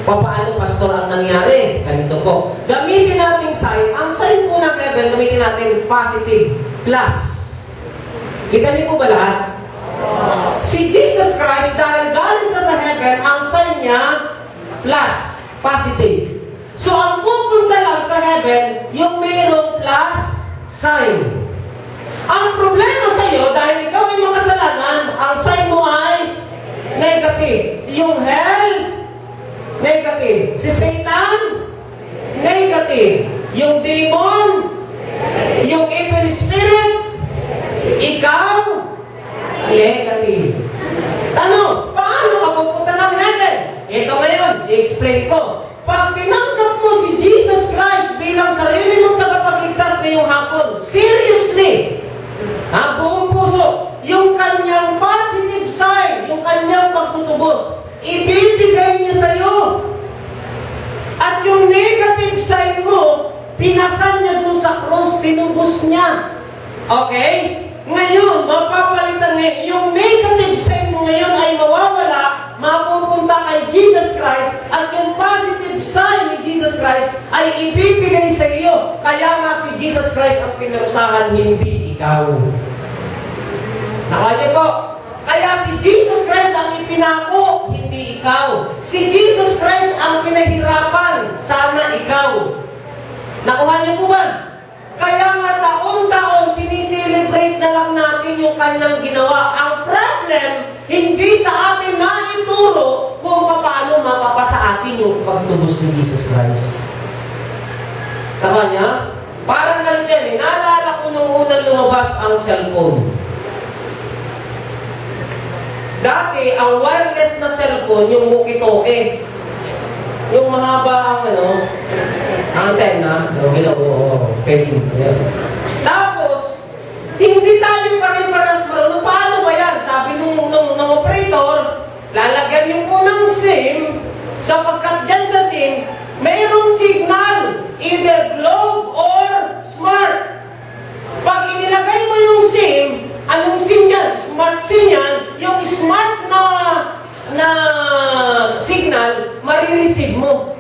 Paano, Pastor, ang nangyari? Ganito po. Gamitin natin sign. Ang sign po ng heaven, gamitin natin positive, plus. Kita niyo po ba lahat? Si Jesus Christ, dahil galing sa heaven, ang sign niya, plus, positive. So, ang pupunta lang sa heaven, yung mayroong plus sign. Ang problema sa iyo, dahil ikaw ay makasalanan, ang sign mo ay negative. Yung hell, negative. Si Satan, negative. Yung demon, yung evil spirit, ikaw, negative. Ano? Paano ka pupunta ng heaven? Ito ngayon, i-explain ko. Pag tinanggap mo si Jesus Christ bilang sarili mong tagapagligtas ngayong hapon, seriously, buong puso, yung kanyang positive side, yung kanyang pagtutubos, ibibigay niya sa iyo. At yung negative side mo, pinasan niya dun sa cross, tinubos niya. Okay? Ngayon, mapapalitan niya, yung negative side mo ngayon ay mawawala, mapupunta kay Jesus Christ, at yung positive side ni Jesus Christ ay ibibigay sa iyo. Kaya nga si Jesus Christ ang pinarusahan, hindi ikaw. Nakaya po? Kaya si Jesus Christ ang ipinako, hindi ikaw. Si Jesus Christ ang pinahirapan, sana ikaw. Nakuha niyo po ba? Kaya nga taon-taon siniselebrate na lang natin yung kanyang ginawa. Ang problem, hindi sa atin naituro kung paano mapapasa atin yung pagtubos ni Jesus Christ. Tama niya? Parang ganyan, naalala ko nung unang lumabas ang cellphone. Dati, ang wireless na cellphone, yung walkie-talkie. Yung mahaba ang antenna, pwede. Tapos, hindi tayo pare-paras marunong. Paano ba yan? Sabi nung operator, lalagyan yung po ng SIM, sapagkat dyan sa SIM, mayroong signal, either globe or smart. Pag inilagay mo yung SIM, anong SIM yan? Smart SIM yan, yung smart na signal, marireceive mo.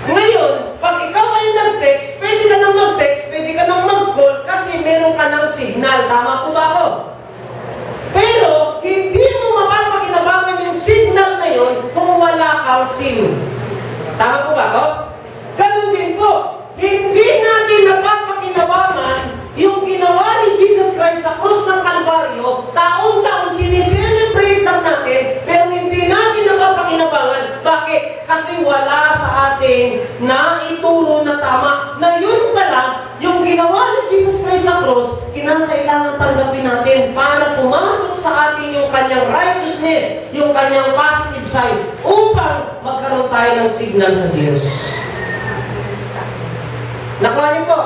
Ngayon, pag ikaw ay nag-text, pwede ka nang mag-text, pwede ka nang mag-call, kasi meron ka ng signal. Tama po ba ako? Pero, hindi mo mapapakinabangan yung signal na yun kung wala kang SIM. Tama po ba ako? Ganun din po. Hindi natin napapakinabangan yung ginawa ni Jesus Christ sa krus ng Kalbaryo, taon-taon siniselebrate lang natin, pero hindi natin napapakinabangan. Bakit? Kasi wala sa ating naituro na tama, na yun pala, yung ginawa ni Jesus Christ sa krus, kinakailangan tanggapin natin para pumasok sa atin yung kanyang righteousness, yung kanyang positive side, upang magkaroon tayo ng signal sa Diyos. Nakuha niyo po?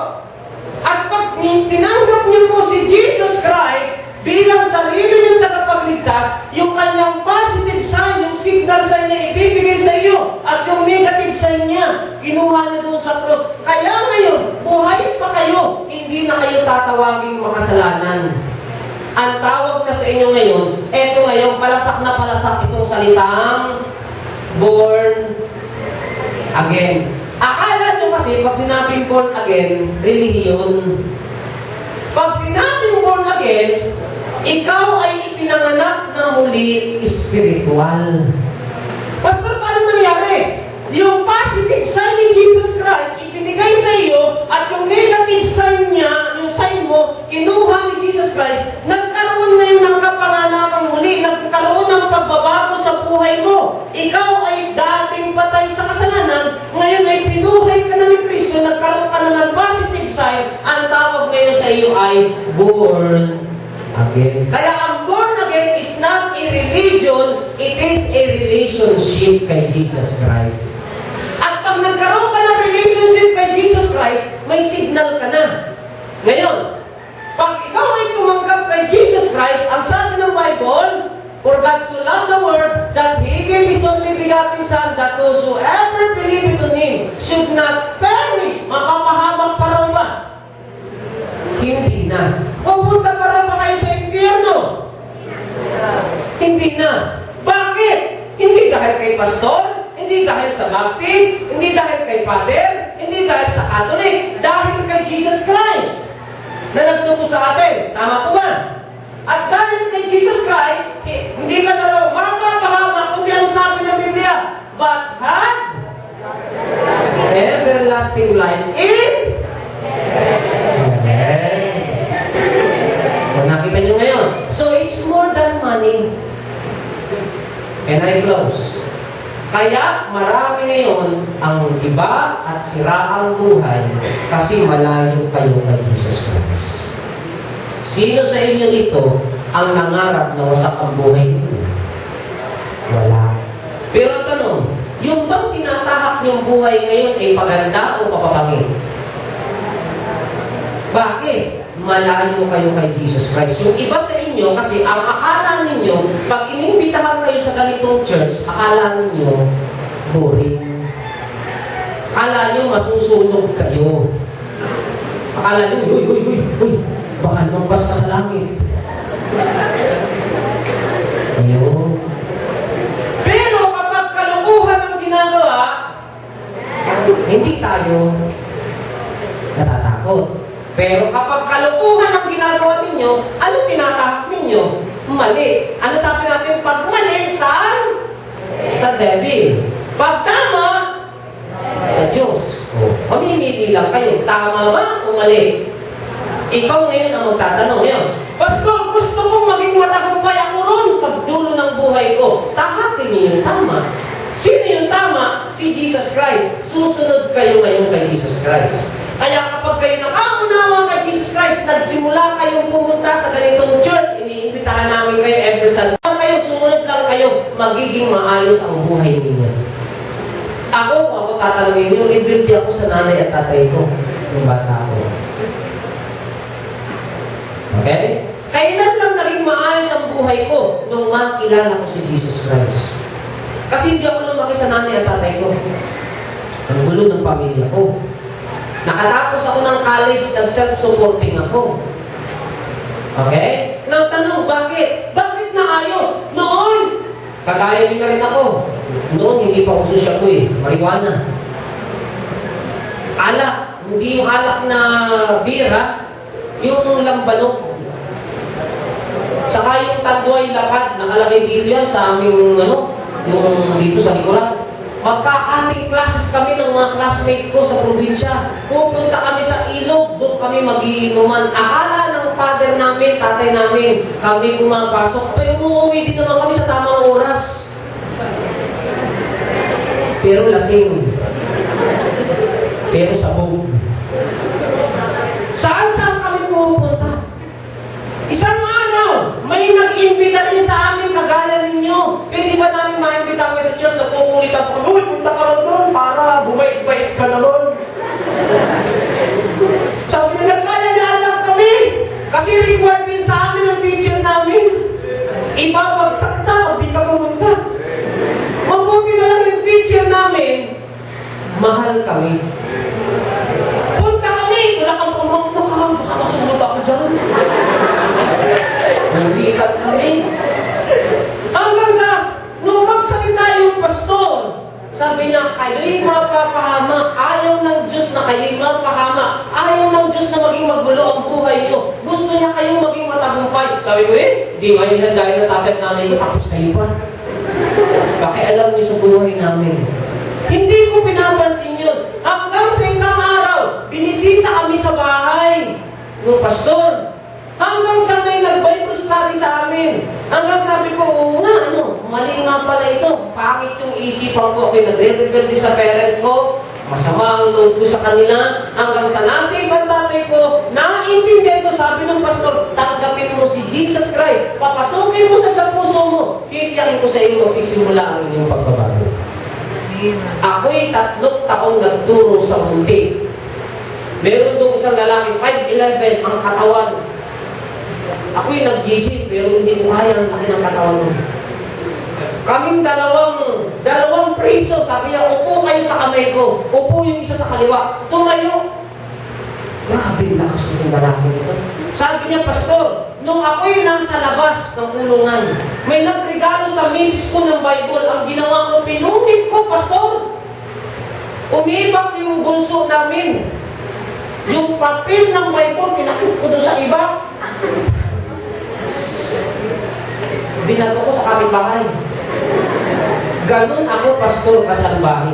At pag tinanggap niyo po si Jesus Christ bilang sarili niyong tagapagligtas, yung kanyang positive sign, yung signal sign niya ibibigay sa iyo, at yung negative sign niya, kinuha niya doon sa cross. Kaya ngayon, buhay pa kayo, hindi na kayo tatawaging makasalanan. Ang tawag na sa inyo ngayon, eto ngayon, palasak na palasak itong salitang born again. Akala nyo kasi, pag sinabing born again, relihiyon. Pag sinabing born again, ikaw ay ipinanganak na muli spiritual. Pastor, paano nangyari? Yung positive sign ni Jesus Christ, ibinigay sa iyo, at yung negative sign niya, yung sign mo, kinuha ni Jesus Christ, nagkaroon ngayon ng kapanganakang muli, nagkaroon ng pagbabago sa buhay mo. Ikaw ay dating patay sa kasalanan, ngayon ay pinuhay ka na ni Kristo, nagkaroon ka na ng positive sign, ang tawag ngayon sa iyo ay born again. Kaya ang born again is not a religion, it is a relationship kay Jesus Christ. At pag nagkaroon ka ng relationship kay Jesus Christ, may signal ka na. Ngayon, pag ikaw ay tumanggap kay Jesus Christ, ang sabi ng Bible, for God so loved the world that He gave His only begotten Son, that whosoever believeth on Him should not perish. Mapapahamak pa raw ba? Hindi na. Pupunta pa raw ba kayo sa impyerno? Hindi na. Bakit? Hindi dahil kay pastor, hindi dahil sa Baptist, hindi dahil kay Father, hindi dahil sa Catholic, dahil kay Jesus Christ na nagtubo sa atin. Tama po ba? At dahil kay Jesus Christ, hindi ka na raw mapapahama, kundi ang sabi ng Biblia, but have everlasting life in heaven. So, nakita nyo ngayon. So, it's more than money. And I close. Kaya marami ngayon ang iba at siraang buhay kasi malayo kayo kay Jesus Christ. Sino sa inyo dito ang nangarap na wasak ang buhay niyo? Wala. Pero ang tanong, yung bang tinatahak niyong buhay ngayon ay paganda o papapangit? Bakit? Malayo kayo kay Jesus Christ. Yung iba sa inyo, kasi ang akala ninyo, pag inimbitahan kayo sa ganitong church, akala ninyo, boring. Akala nyo, masusunog kayo. Akala nyo, uy, baka lumabas ka sa langit. Ayun. Pero kapag kalukuhan ang ginagawa, hindi tayo natatakot. Pero kapag kalukuhan ang ginagawa ninyo, ano tinatahak ninyo? Mali. Ano sabi natin? Pag mali, saan? Sa devil. Pag tama, sa Diyos. Mamimili lang kayo. Tama ba o mali? Ikaw ngayon ang magtatanong. Ngayon, Pastor, gusto kong maging matagumpay ako ron sa dulo ng buhay ko. Tahakin niyo yung tama. Sino yung tama? Si Jesus Christ. Susunod kayo ngayon kay Jesus Christ. Kaya kapag kayo nakaunawa kay Jesus Christ, nagsimula kayong pumunta sa ganitong church, iniimbitahan namin kayo every Sunday. Kayo, sumunod lang kayo, magiging maayos ang buhay ninyo. Ako tatanungin nyo, i-build ako sa nanay at tatay ko, nung bata ako. Okay? Kailan lang naging maayos ang buhay ko nung makilala ko si Jesus Christ? Kasi hindi ako lumaki sa nanay at tatay ko. Ang gulo ng pamilya ko. Nakatapos ako ng college, nag-self-supporting ako. Okay? Nang tanong, bakit? Bakit naayos? Noon, kagaya din na rin ako. Noon, hindi pa uso siya ko marijuana. Alak. Hindi yung alak na bira, yung lambanog. Saka yung tagway lakad, nakalagay dito yan sa aming, yung dito sa likuran. Magkakating classes kami ng mga classmate ko sa probinsya. Pupunta kami sa ilog, doon kami magiinuman. Akala ng father namin, tatay namin, kami pumapasok. Pero umuwi din naman kami sa tamang oras. Pero lasing. Pero sabog. Saan kami pupunta? Isang araw, may nag-imbita rin sa amin kagaya ninyo. Pwede ba namin ma-imbita kayo sa Diyos na pumunita po? Uy, punta ka rin doon para bumait-bait ka na ron. Sabi nila, Kasi required din sa amin ang teacher namin. Ibabagsak ka o di ka pumunta. Mabuti na lang yung teacher namin, mahal kami. Punta kami, wala kang pumunta ka, baka masunod ako dyan. Nalikat kami. Hanggang sa, nung magsalita yung pastor, sabi niya, kayo'y mapapahamak. Ayaw ng Diyos na kayo'y mapahamak. Ayaw ng Diyos na maging magulo ang buhay niyo. Gusto niya kayong maging matagumpay. Sabi ko di ngayon na dahil natatag namin ko, tapos kayo pa. Pakialam niyo sa buhay namin. Hindi ko pinapansin yun. Hanggang sa isang araw, binisita kami sa bahay ng pastor. Hanggang sa may nag-Bible study sa amin. Hanggang sabi ko, oo nga, mali nga pala ito. Pangit yung isipan ko. Okay, nagre-rebelde sa parent ko. Masama ang loob ko sa kanila. Hanggang sa nasa ibang tatay ko, naiintindihan ko, sabi ng pastor, tanggapin mo si Jesus Christ. Papasukin mo sa puso mo. Titiyakin ko sa iyo, magsisimula ang inyong pagbabago. Ako'y 3 taong nagturo sa munti. Meron doon isang lalaki, 5'11", ang katawan. Ako'y nag-gym, pero hindi ko kaya ang laki ng katawan mo. Kaming dalawang preso, sabi niya, upo kayo sa kamay ko. Upo yung isa sa kaliwa. Tumayo. Grabe, lakas ng lalaki nito. Sabi niya, pastor, nung ako'y nasa labas ng kulungan, may nagregalo sa misis ko ng Bible. Ang ginawa ko, pinungit ko, pastor. Umibak yung bunso namin. Yung papel ng Bible, kinakit ko doon sa iba. Binato ko sa kapitbahay. Ganun ako, pastor, kasalbahe.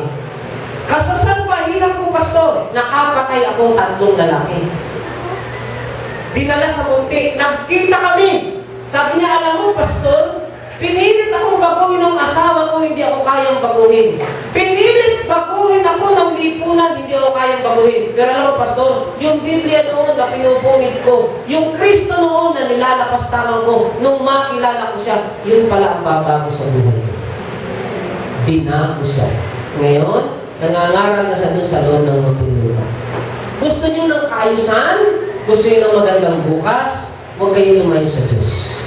Kasasalbahiran ko, pastor, nakapatay ako 3 lalaki. Dinala sa munti, nagkita kami. Sabi niya, alam mo, pastor, pinilit akong baguhin ng asawa ko, hindi ako kayang baguhin. Pinilit baguhin ako ng lipunan, hindi ako kayang baguhin. Pero alam mo, pastor, yung Biblia noon na pinupungit ko, yung Kristo noon na nilalapastangan ko, nung makilala ko siya, yun pala ang babago sa buhay ko. Binago siya. Ngayon, nangangaral na siya doon sa loob ng matulungan. Gusto niyo ng kaayusan? Gusto niyo ng magandang bukas? Huwag kayo lumayo sa Diyos.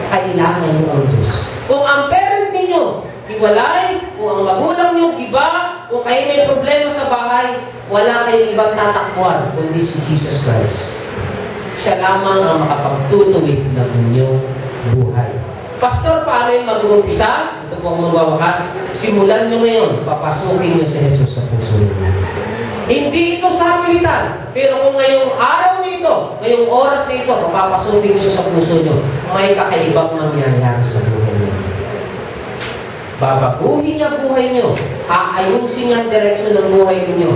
Kailangan niyo ang Diyos. Kung ang parent ninyo hiwalay, kung ang magulang niyo iba, kung kayo may problema sa bahay, wala kayong ibang tatakbuhan kundi si Jesus Christ. Siya lamang ang makapagtutuwid ng inyong buhay. Pastor, paano yung mag-uumpisa? Ito po ang magwawakas. Simulan nyo ngayon, papasukin nyo si Jesus sa puso nyo. Hindi ito sa pilitan. Pero kung ngayong araw nito, ngayong oras nito, papapasukin nyo siya sa puso nyo, may kakaibang mangyayari sa buhay nyo. Babaguhin niya buhay nyo. Aayusin niya ang direksyon ng buhay ninyo.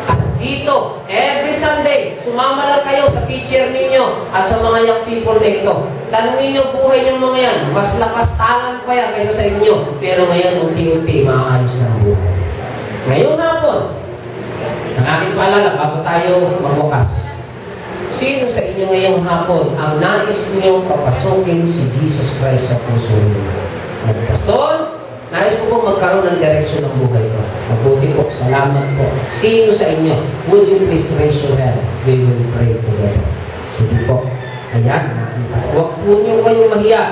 At dito, every Sunday, sumama lang kayo sa teacher ninyo at sa mga young people na ito. Tanungin niyo buhay ng mga yan. Mas lakas tangan pa yan kaysa sa inyo. Pero ngayon, unti-unti, maaalis na ang buhay. Ngayon hapon, ang aking paalala, bago tayo magwakas. Sino sa inyo ngayong hapon ang nais niyo papasukin si Jesus Christ sa puso niyo? Pastor, nais ko pong magkaroon ng direksyon ng buhay ko. Mabuti po, salamat po. Sino sa inyo? Would you please raise your hand? We will pray together. Sige po. Ayan, nakita. Huwag po niyo kayong mahiya.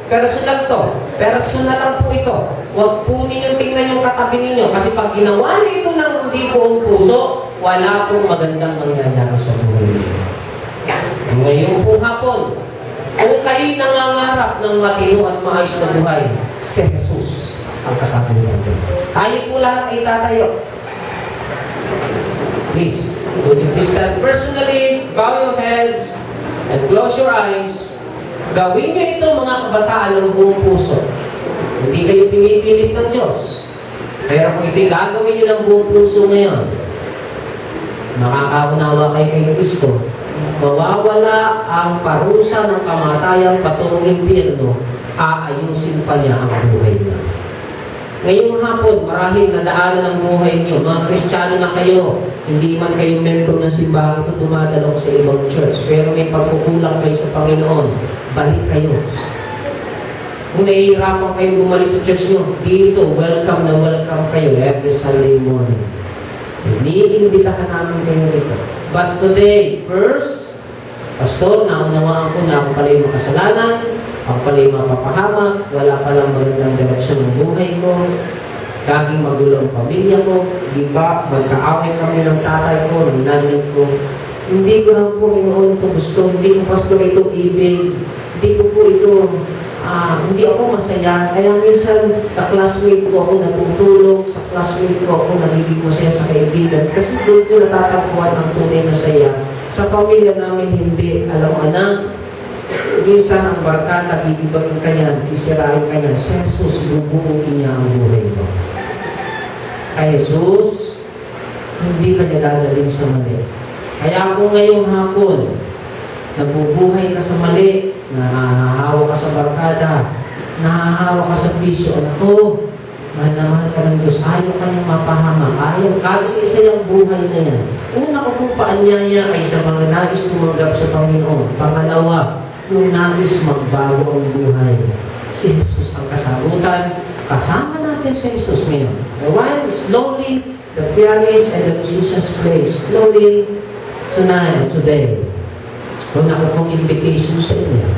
Personal to. Personal lang po ito. Huwag po ninyong tingnan yung katabi ninyo. Kasi pag ginawa niyo ito ng hindi buong puso, wala pong magandang mangyayari sa buhay niyo. Ngayon po hapon, kung kayo nangangarap ng matino at maayos na buhay, si Jesus ang kasama natin. Tayo po lahat ay tatayo. Please, would you please stand personally, bow your heads, and close your eyes. Gawin niyo ito mga kabataan ng buong puso. Hindi kayo pinipilit ng Diyos. Pero kung ito'y gagawin niyo ng buong puso ngayon, makakaunawa kayo kay Kristo. Mawawala ang parusa ng kamatayan patungong impyerno, aayusin pa niya ang buhay niya. Ngayong hapon, marahil nadaanan ang buhay niyo. Mga Kristiyano na kayo, hindi man kayo membro ng simbahan ito, dumadalaw sa ibang church. Pero may pagkukulang kayo sa Panginoon, balik kayo. Kung nahihirapan kayo bumalik sa church niyo, dito, welcome na welcome kayo every Sunday morning. Iniimbitahan namin kayo dito. But today, first, Pastor, naunawaan ko na ako pala yung makasalanan, ako pala yung mapapahamak, wala palang magandang direksyon ng buhay ko, laging magulo ang pamilya ko, di ba, magkaaway kami ng tatay ko, ng nanay ko. Hindi ko lang po inoon ito gusto, hindi ko pastor ito ibig, hindi ko po ito, hindi ako masaya. Kaya minsan sa classmate ko ako natutulog, sa classmate ko ako nagiging masaya sa kaibigan, kasi doon ko natatagpuan ang tunay na saya. Sa pamilya namin hindi. Alam mo anak, minsan ang barkada, ibibagin ka niyan, sisirain ka niyan, si Jesus, bubuuin niya ang buhay mo. Kay Jesus, hindi ka niya dadalhin sa mali. Kaya kung ngayong hapon, nabubuhay ka sa mali, nahahawa ka sa barkada, nahahawa ka sa bisyo, ako, mahal na mahal ka ng Diyos, ayaw ka niyang mapahamak, ayaw, kasi isa yung buhay na yan. Una ko kung paanyaya ay sa mga nais tumanggap sa Panginoon. Pangalawa, yung nais magbago ang buhay. Si Jesus ang kasagutan. Kasama natin si Jesus ngayon. While slowly, the pianist and the musicians play, slowly, tonight, today, kung ako pong invitation sa inyo,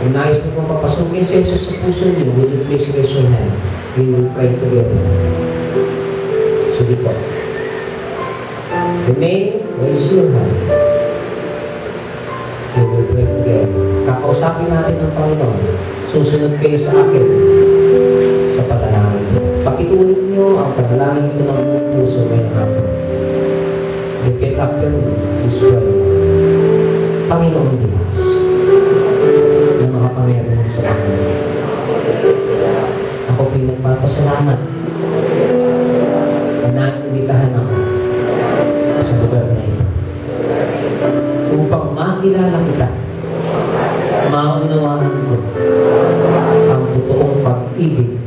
kung nais na pong papasukin si Jesus sa puso niyo, would you please raise your hand? We will pray together. Sige po. Remain, raise your hand. We will pray together. Kakausapin natin ang Panginoon. Susunod kayo sa akin sa panalangin. Pakitulit niyo ang panalangin ko ng buong puso ngayong hapon. Repeat after me this prayer. Panginoon Diyos, na makapangyarihan sa akin. Ako pinagpapasalamat na naimbitahan ako sa lugar na ito upang makilala kita, maunawaan ko ang totoong pag-ibig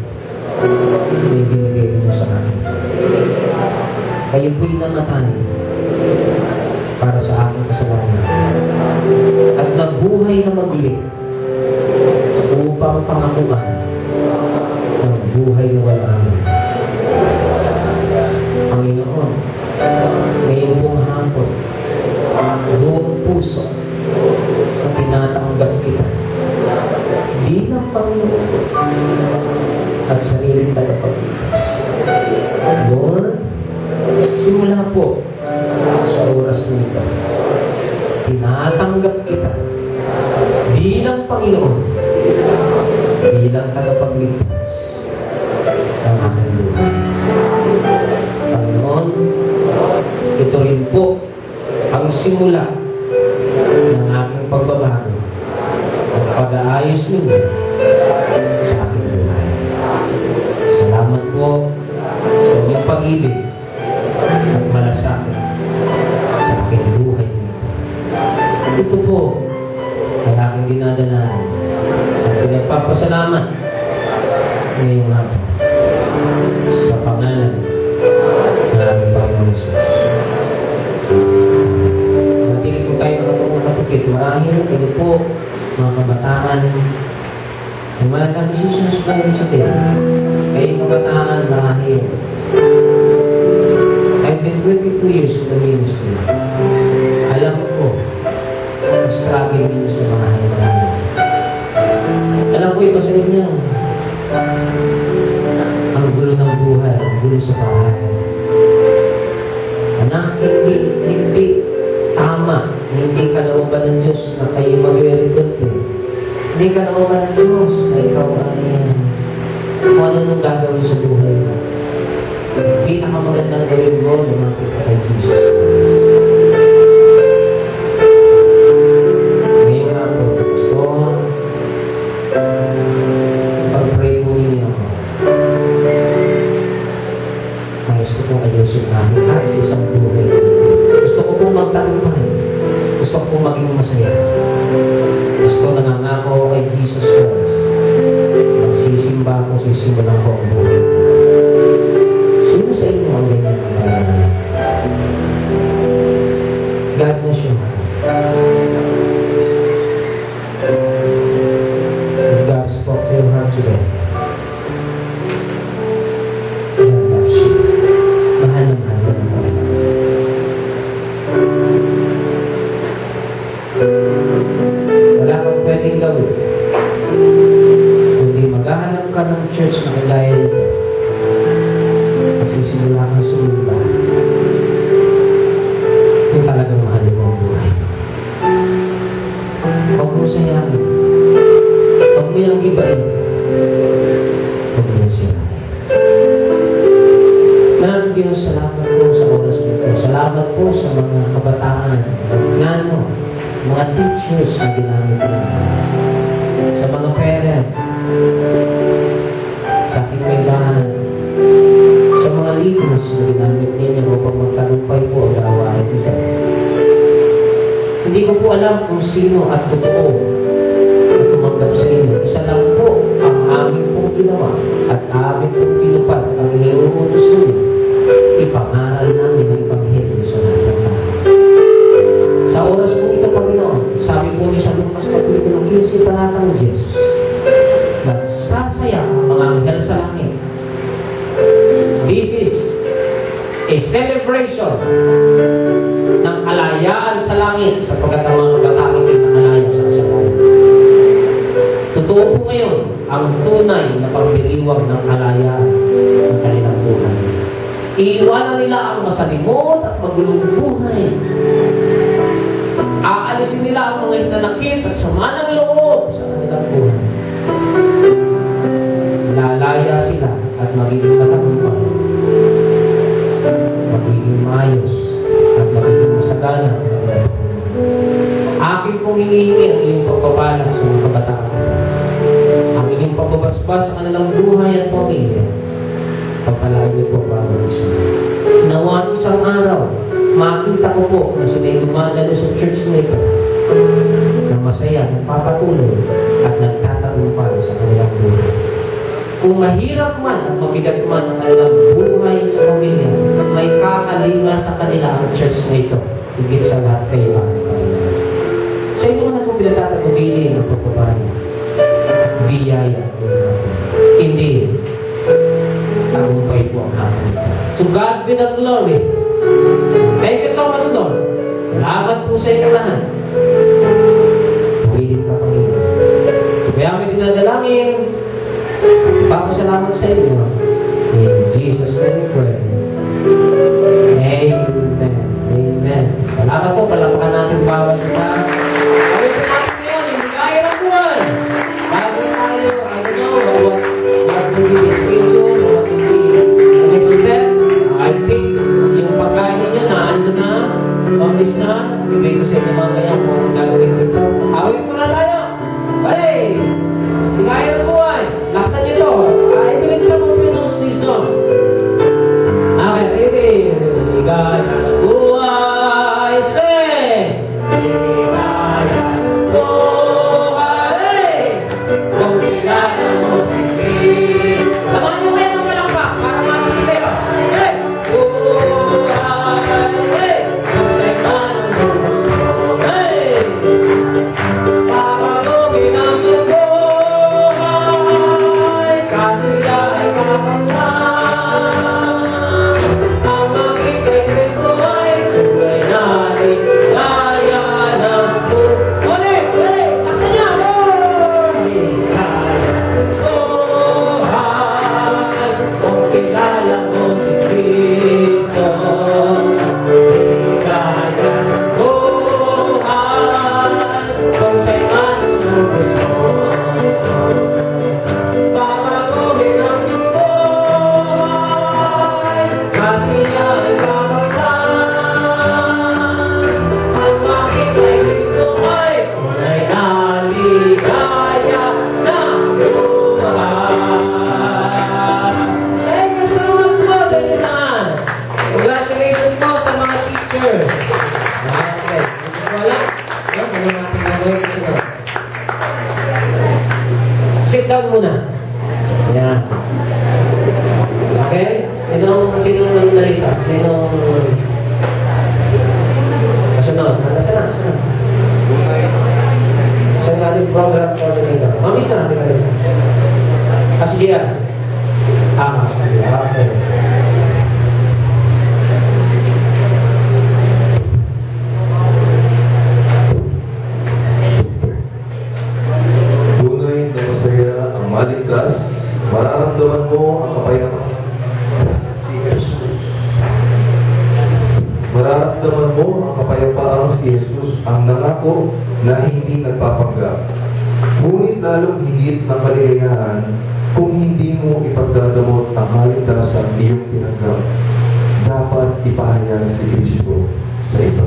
na ibinigay mo sa akin. Kayo po'y namatay para sa aking kasalanan at nabuhay na maguli upang pangakuan ng buhay na wala hanggan. Panginoon, ngayon pong hapon, buong puso na tinatanggap kita bilang Panginoon at sariling tagapagligtas. Lord, simula po sa oras nito, tinatanggap kita bilang Panginoon, bilang tagapagligtas ng aking buhay. Panginoon, ito rin po ang simula ng aking pagbabago at pag-aayos ninyo sa aking buhay. Salamat po sa inyong pag-ibig at malasakit sa aking buhay nito. Ito po ang aking dinadanahan at pinagpapasalamat ngayong hapon sa pangalan ng aming Panginoon Jesus. Matinig po tayo ng mga katikit. Marahil kayo po, mga kabataan, yung malagang decisions po sa atin. Kayo kabataan, marahil. I've been 22 years in the ministry. Alam ko, struggle ninyo sa bahay namin. Alam ko ito sa inyo. Ang gulo ng buhay, ang gulo sa bahay. Anak, hindi tama, hindi kalooban ng Diyos na kayo mag-relikot eh. Hindi kalooban ng Diyos na ikaw ay kung ano nung gagawin sa buhay mo. Pinakamagandang gawin mo, lumapit ka kay Jesus Christ. Ngayon ako, gusto pag-pray po ninyo ako. Nais ko pong ayusin namin kahit sa isang buhay. Gusto ko pong magtagumpay. Gusto ko pong maging masaya. Gusto nangangako ako kay Jesus Christ. Magsisimba ako, sisimulan ko ang buhay. Sino sa inyo ang ganyan ang pangalan? God bless you. If God spoke to your heart today, God loves you. Mahal na mahal ka ng Panginoon. Wala kang pwedeng gawin. Kundi maghahanap ka ng church na kagaya nito. At sisimula kang sumimba. Kung talagang mahal mo ang buhay. Huwag mo sayangin. Huwag mo yung gibain. Huwag mo yung sirain. Maraming Diyos, salamat po sa oras nito. Salamat po sa mga kabataan, mga mga teachers na ginamit mo. Sa mga parent, sa aking may bahan, sa mga leaders na ginamit ninyo upang magtagumpay po ang gawain nito. Hindi ko po alam kung sino at totoo na tumanggap sa inyo. Isa lang po ang aming pong ginawa at aming pong tinupad ang iniuutos ninyo. Ipangaral namin ang Ebanghelyo sa lahat ng tao. Sa oras po ito, Panginoon, sabi po niyo sa Lucas Kapitulo 15, talatang 10, nagsasaya ang mga anghel sa langit. This is a celebration ng kalayaan sa langit sapagkat ang mga kabataan ay nakalaya sa kasalanan. Totoo po ngayon ang tunay na pagdiriwang ng kalayaan ng kanilang buhay. Iiwanan nila ang masalimot at magulong buhay. Aalisin nila ang mga hinanakit at sama ng loob sa kanilang buhay. Lalaya sila at magiging matagumpay. Magiging maayos at magiging masagana sa kanilang buhay. Akin pong hinihingi ang iyong pagpapala sa mga kabataan. Ang iyong pagbabasbas sa kanilang buhay at pamilya. Pagpalain niyo po bawat isa. Nawa isang araw, makita ko po na sila'y dumadalo sa church na ito na masaya, nagpapatuloy at nagtatagumpay sa kanilang buhay. Kung mahirap man at mabigat man ang kanilang buhay sa pamilya, may kakalinga sa kanila ang church na ito. Higit sa lahat kayo ang kanilang. Sa inyo na po pinagtatagubili ng pagpapala. Biyaya. Hindi. Tagumpay po ang hapon. To God be the glory. Thank you so much, Lord. Salamat po sa inyo lahat. Pagpapilin ka, Panginoon. Kaya kami dinadalangin. Pagpapasalamat sa inyo. In Jesus' name we pray. Amen. Amen. Salamat po. Palapakan natin bawat isa. Kami po natin ngayon. Hindi kaya ng buwan. Bago tayo, I don't know what will be the schedule, what will be the next step. I think yung pagkain ninyo na, ando na, mabilis na, ibigay ko sa inyo mamaya kung anong gagawin dito. Awin mo na tayo! Hey! Hindi kaya ng buwan! Laksan nyo to! I believe sa mga Pinos this song. Okay, ready? Hindi kaya ng buhay! Sing! Hindi kaya ng buhay! Kung kailangan mo si Cristo. Samahan nyo kayo ng palakpak para makasip kayo. Hey! Buhay! Hey! Kung sa'yo man ang gusto. Hey! Papagugin ang iyong buhay. Kasi dahil kapagtan. Ang maging kay Cristo ay tunay na ligaya ng buhay. Ulit! Ulit! Laksan niya! Ligaya ng buhay. Kung kilala mo si Cristo. Ligaya ng buhay. Kung sa'yo man ang gusto. Papagugin ang iyong buhay. Kasi ay kapagtan. Ang maging kay Cristo ay tunay na ligaya ng buhay. Thank you so much po sa inyo lahat. Congratulations po sa mga teachers. Okay. Hindi ko alam. Ano natin gagawin ko sila? Sit down muna. Yan. Okay? Sinong narita? Sinong... Kasunod. Kasunod. Saan natin program coordinator? Mamis na natin kayo. Kasi diyan. Sige. Okay. Jesus ang nangako na hindi nagpapanggap. Ngunit lalong higit ng kaligayahan kung hindi mo ipagdadamot ang kaligtasan iyong pinanggap. Dapat ipahayag si Kristo sa iba.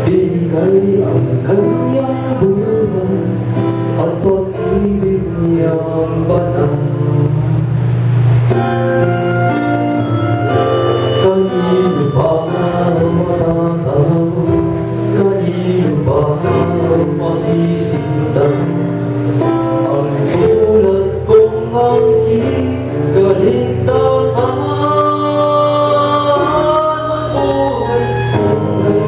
Binigay ang kanyang buhay at pag-ibig niyang banal. Kanino ba matatalo? Kanino ba masisindan? Ang tulad kong angking kaligtasan ang buhay ko.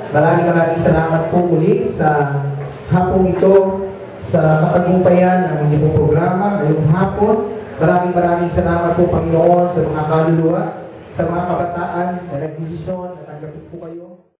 Maraming salamat po muli sa hapong ito, sa katagumpayan ng inyong programa ngayong hapon. Maraming salamat po, Panginoon, sa mga kaluluwa, sa mga kabataan na nagdesisyon, natanggapin po kayo.